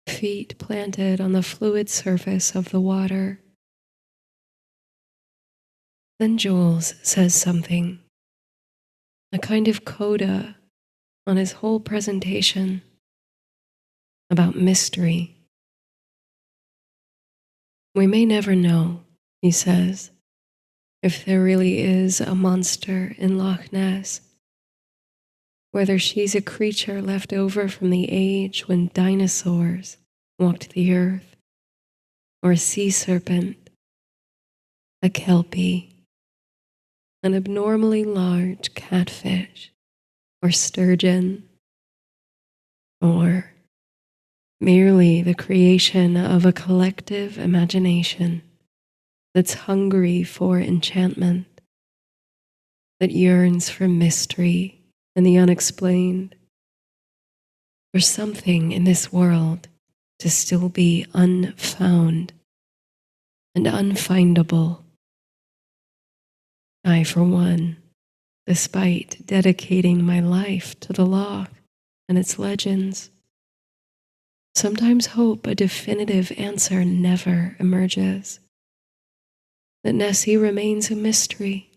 feet planted on the fluid surface of the water. Then Jules says something, a kind of coda on his whole presentation, about mystery. We may never know, he says, if there really is a monster in Loch Ness, whether she's a creature left over from the age when dinosaurs walked the earth, or a sea serpent, a kelpie, an abnormally large catfish, or sturgeon, or merely the creation of a collective imagination that's hungry for enchantment, that yearns for mystery and the unexplained, for something in this world to still be unfound and unfindable. I, for one, despite dedicating my life to the Loch and its legends, sometimes hope a definitive answer never emerges, that Nessie remains a mystery,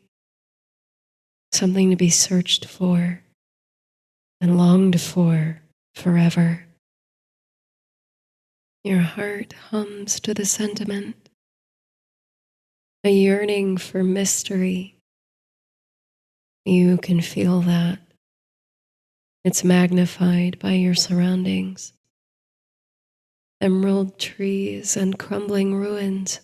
something to be searched for and longed for forever. Your heart hums to the sentiment, a yearning for mystery. You can feel that. It's magnified by your surroundings. Emerald trees and crumbling ruins.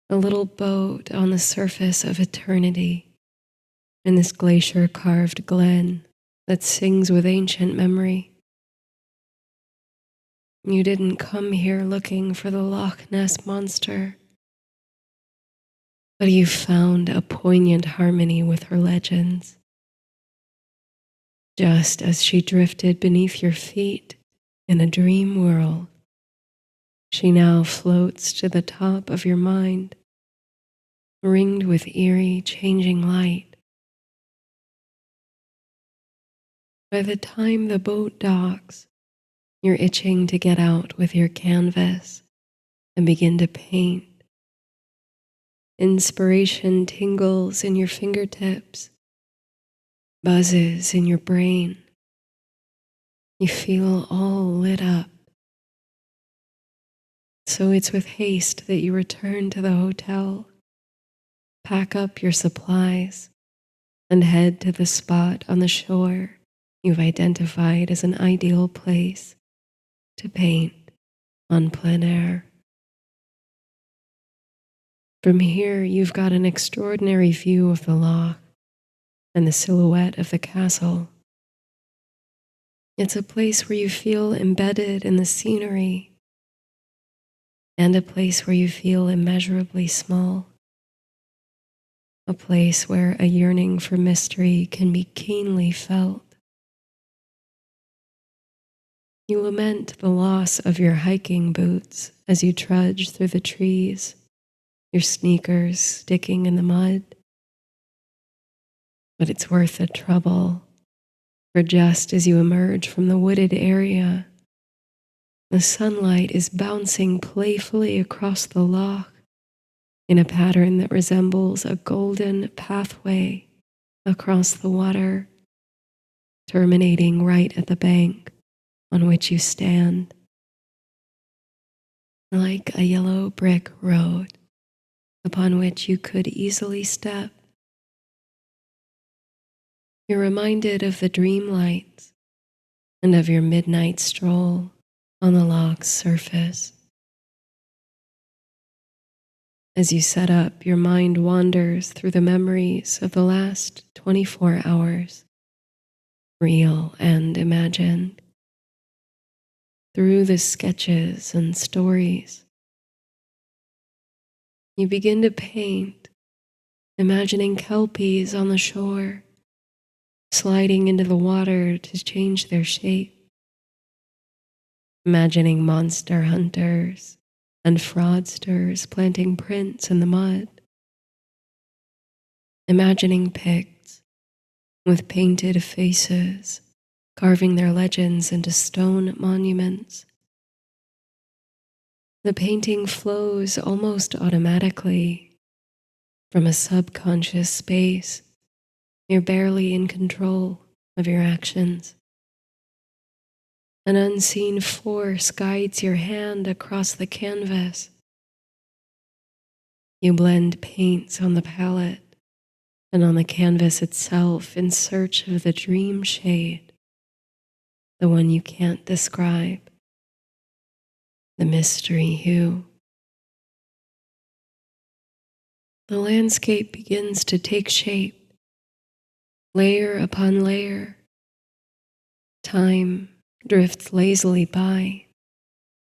A little boat on the surface of eternity in this glacier-carved glen that sings with ancient memory. You didn't come here looking for the Loch Ness monster, but you found a poignant harmony with her legends. Just as she drifted beneath your feet in a dream world, she now floats to the top of your mind, ringed with eerie, changing light. By the time the boat docks, you're itching to get out with your canvas and begin to paint. Inspiration tingles in your fingertips, buzzes in your brain. You feel all lit up. So it's with haste that you return to the hotel, pack up your supplies, and head to the spot on the shore you've identified as an ideal place to paint on plein air. From here, you've got an extraordinary view of the loch and the silhouette of the castle. It's a place where you feel embedded in the scenery and a place where you feel immeasurably small. A place where a yearning for mystery can be keenly felt. You lament the loss of your hiking boots as you trudge through the trees, your sneakers sticking in the mud. But it's worth the trouble, for just as you emerge from the wooded area, the sunlight is bouncing playfully across the loch in a pattern that resembles a golden pathway across the water, terminating right at the bank on which you stand. Like a yellow brick road upon which you could easily step. You're reminded of the dream lights and of your midnight stroll on the loch's surface. As you set up, your mind wanders through the memories of the last 24 hours, real and imagined, through the sketches and stories. You begin to paint, imagining kelpies on the shore, sliding into the water to change their shape, imagining monster hunters and fraudsters planting prints in the mud, imagining Picts with painted faces carving their legends into stone monuments. The painting flows almost automatically from a subconscious space. You're barely in control of your actions. An unseen force guides your hand across the canvas. You blend paints on the palette and on the canvas itself in search of the dream shade, the one you can't describe, the mystery hue. The landscape begins to take shape, layer upon layer. Time drifts lazily by,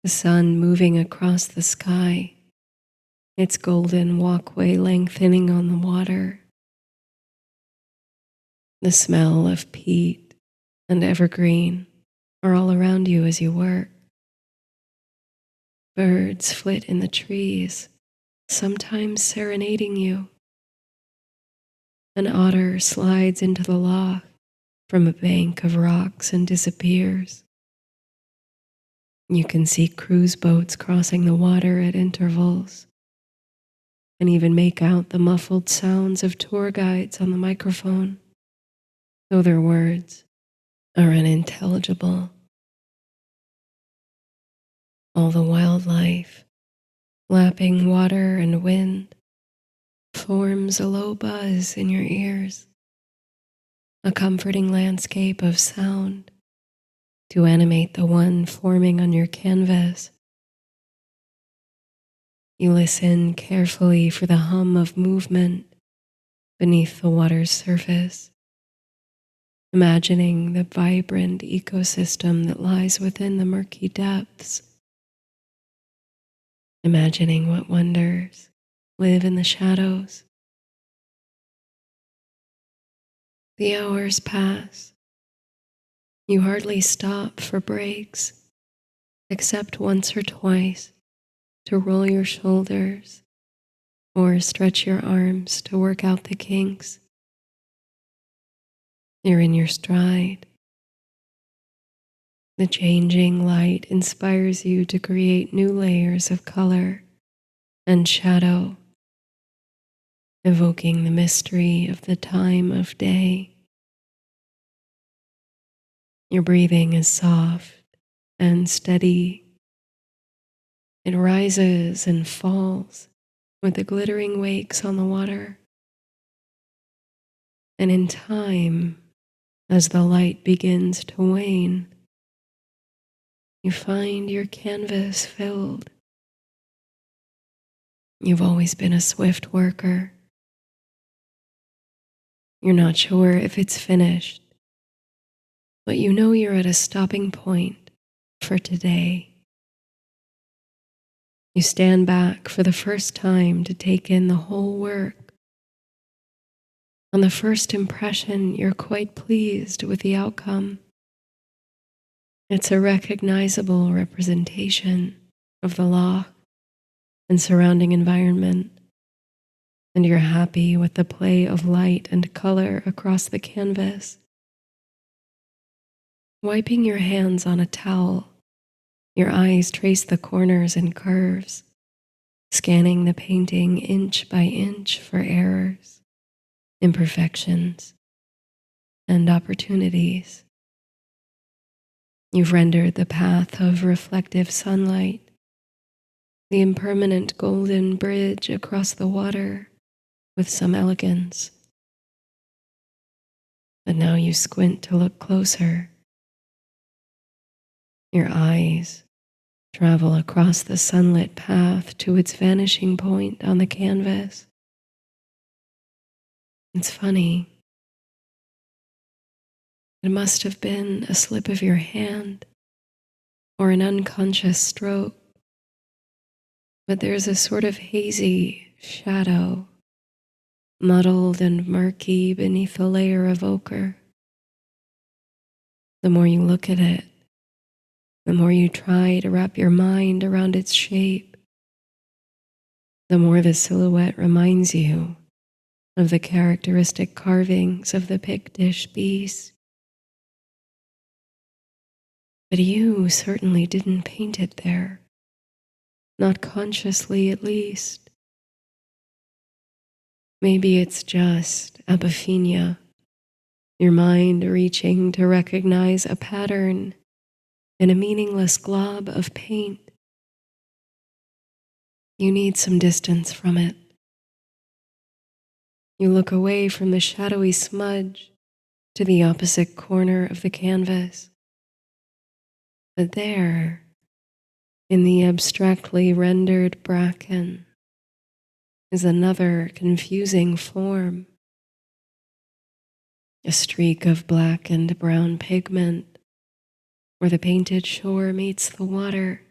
the sun moving across the sky, its golden walkway lengthening on the water. The smell of peat and evergreen are all around you as you work. Birds flit in the trees, sometimes serenading you. An otter slides into the loch from a bank of rocks and disappears. You can see cruise boats crossing the water at intervals, and even make out the muffled sounds of tour guides on the microphone, though their words are unintelligible. All the wildlife, lapping water and wind, forms a low buzz in your ears, a comforting landscape of sound to animate the one forming on your canvas. You listen carefully for the hum of movement beneath the water's surface, imagining the vibrant ecosystem that lies within the murky depths, imagining what wonders live in the shadows. The hours pass. You hardly stop for breaks, except once or twice to roll your shoulders or stretch your arms to work out the kinks. You're in your stride. The changing light inspires you to create new layers of color and shadow, evoking the mystery of the time of day. Your breathing is soft and steady. It rises and falls with the glittering wakes on the water. And in time, as the light begins to wane, you find your canvas filled. You've always been a swift worker. You're not sure if it's finished, but you know you're at a stopping point for today. You stand back for the first time to take in the whole work. On the first impression, you're quite pleased with the outcome. It's a recognizable representation of the loch and surrounding environment, and you're happy with the play of light and color across the canvas. Wiping your hands on a towel, your eyes trace the corners and curves, scanning the painting inch by inch for errors, imperfections, and opportunities. You've rendered the path of reflective sunlight, the impermanent golden bridge across the water, with some elegance. But now you squint to look closer. Your eyes travel across the sunlit path to its vanishing point on the canvas. It's funny. It must have been a slip of your hand or an unconscious stroke, but there's a sort of hazy shadow, muddled and murky beneath a layer of ochre. The more you look at it, the more you try to wrap your mind around its shape, the more the silhouette reminds you of the characteristic carvings of the Pictish beast. But you certainly didn't paint it there, not consciously at least. Maybe it's just epiphania, your mind reaching to recognize a pattern in a meaningless glob of paint. You need some distance from it. You look away from the shadowy smudge to the opposite corner of the canvas. But there, in the abstractly rendered bracken, is another confusing form. A streak of black and brown pigment where the painted shore meets the water.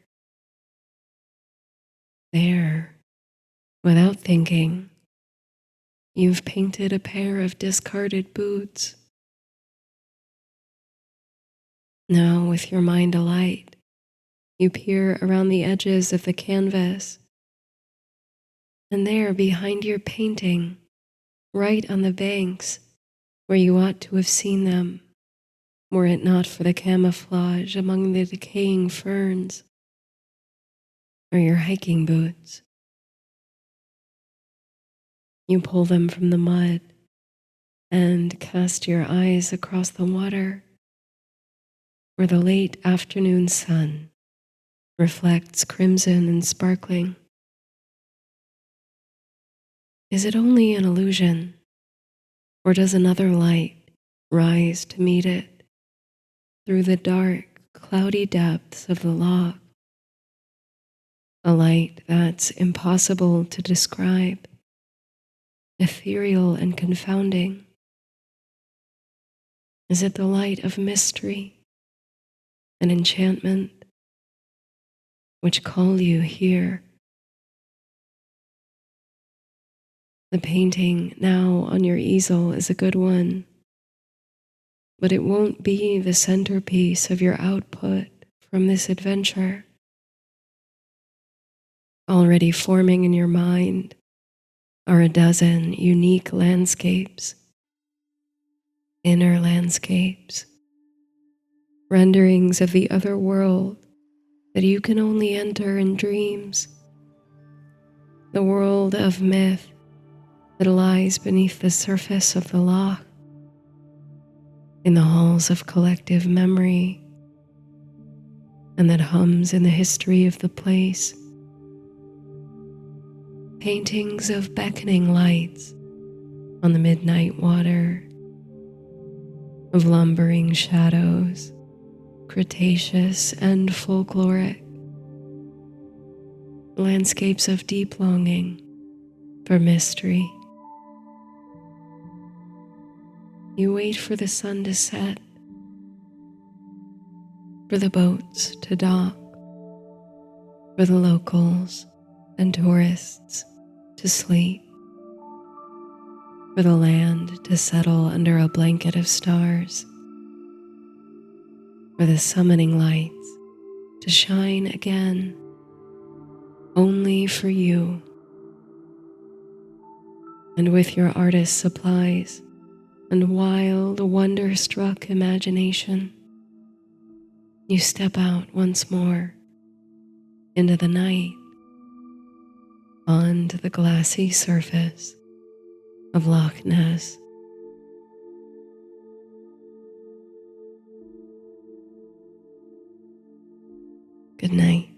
There, without thinking, you've painted a pair of discarded boots. Now, with your mind alight, you peer around the edges of the canvas, and there behind your painting, right on the banks where you ought to have seen them, were it not for the camouflage among the decaying ferns, are your hiking boots. You pull them from the mud and cast your eyes across the water, where the late afternoon sun reflects crimson and sparkling. Is it only an illusion, or does another light rise to meet it through the dark, cloudy depths of the loch? A light that's impossible to describe, ethereal and confounding. Is it the light of mystery and enchantment which call you here? The painting now on your easel is a good one, but it won't be the centerpiece of your output from this adventure. Already forming in your mind are a dozen unique landscapes, inner landscapes, renderings of the other world that you can only enter in dreams, the world of myth that lies beneath the surface of the loch, in the halls of collective memory, and that hums in the history of the place. Paintings of beckoning lights on the midnight water of lumbering shadows, Cretaceous and folkloric, landscapes of deep longing for mystery. You wait for the sun to set, for the boats to dock, for the locals and tourists to sleep, for the land to settle under a blanket of stars, for the summoning lights to shine again, only for you. And with your artist's supplies and wild, wonder-struck imagination, you step out once more into the night, onto the glassy surface of Loch Ness. Good night.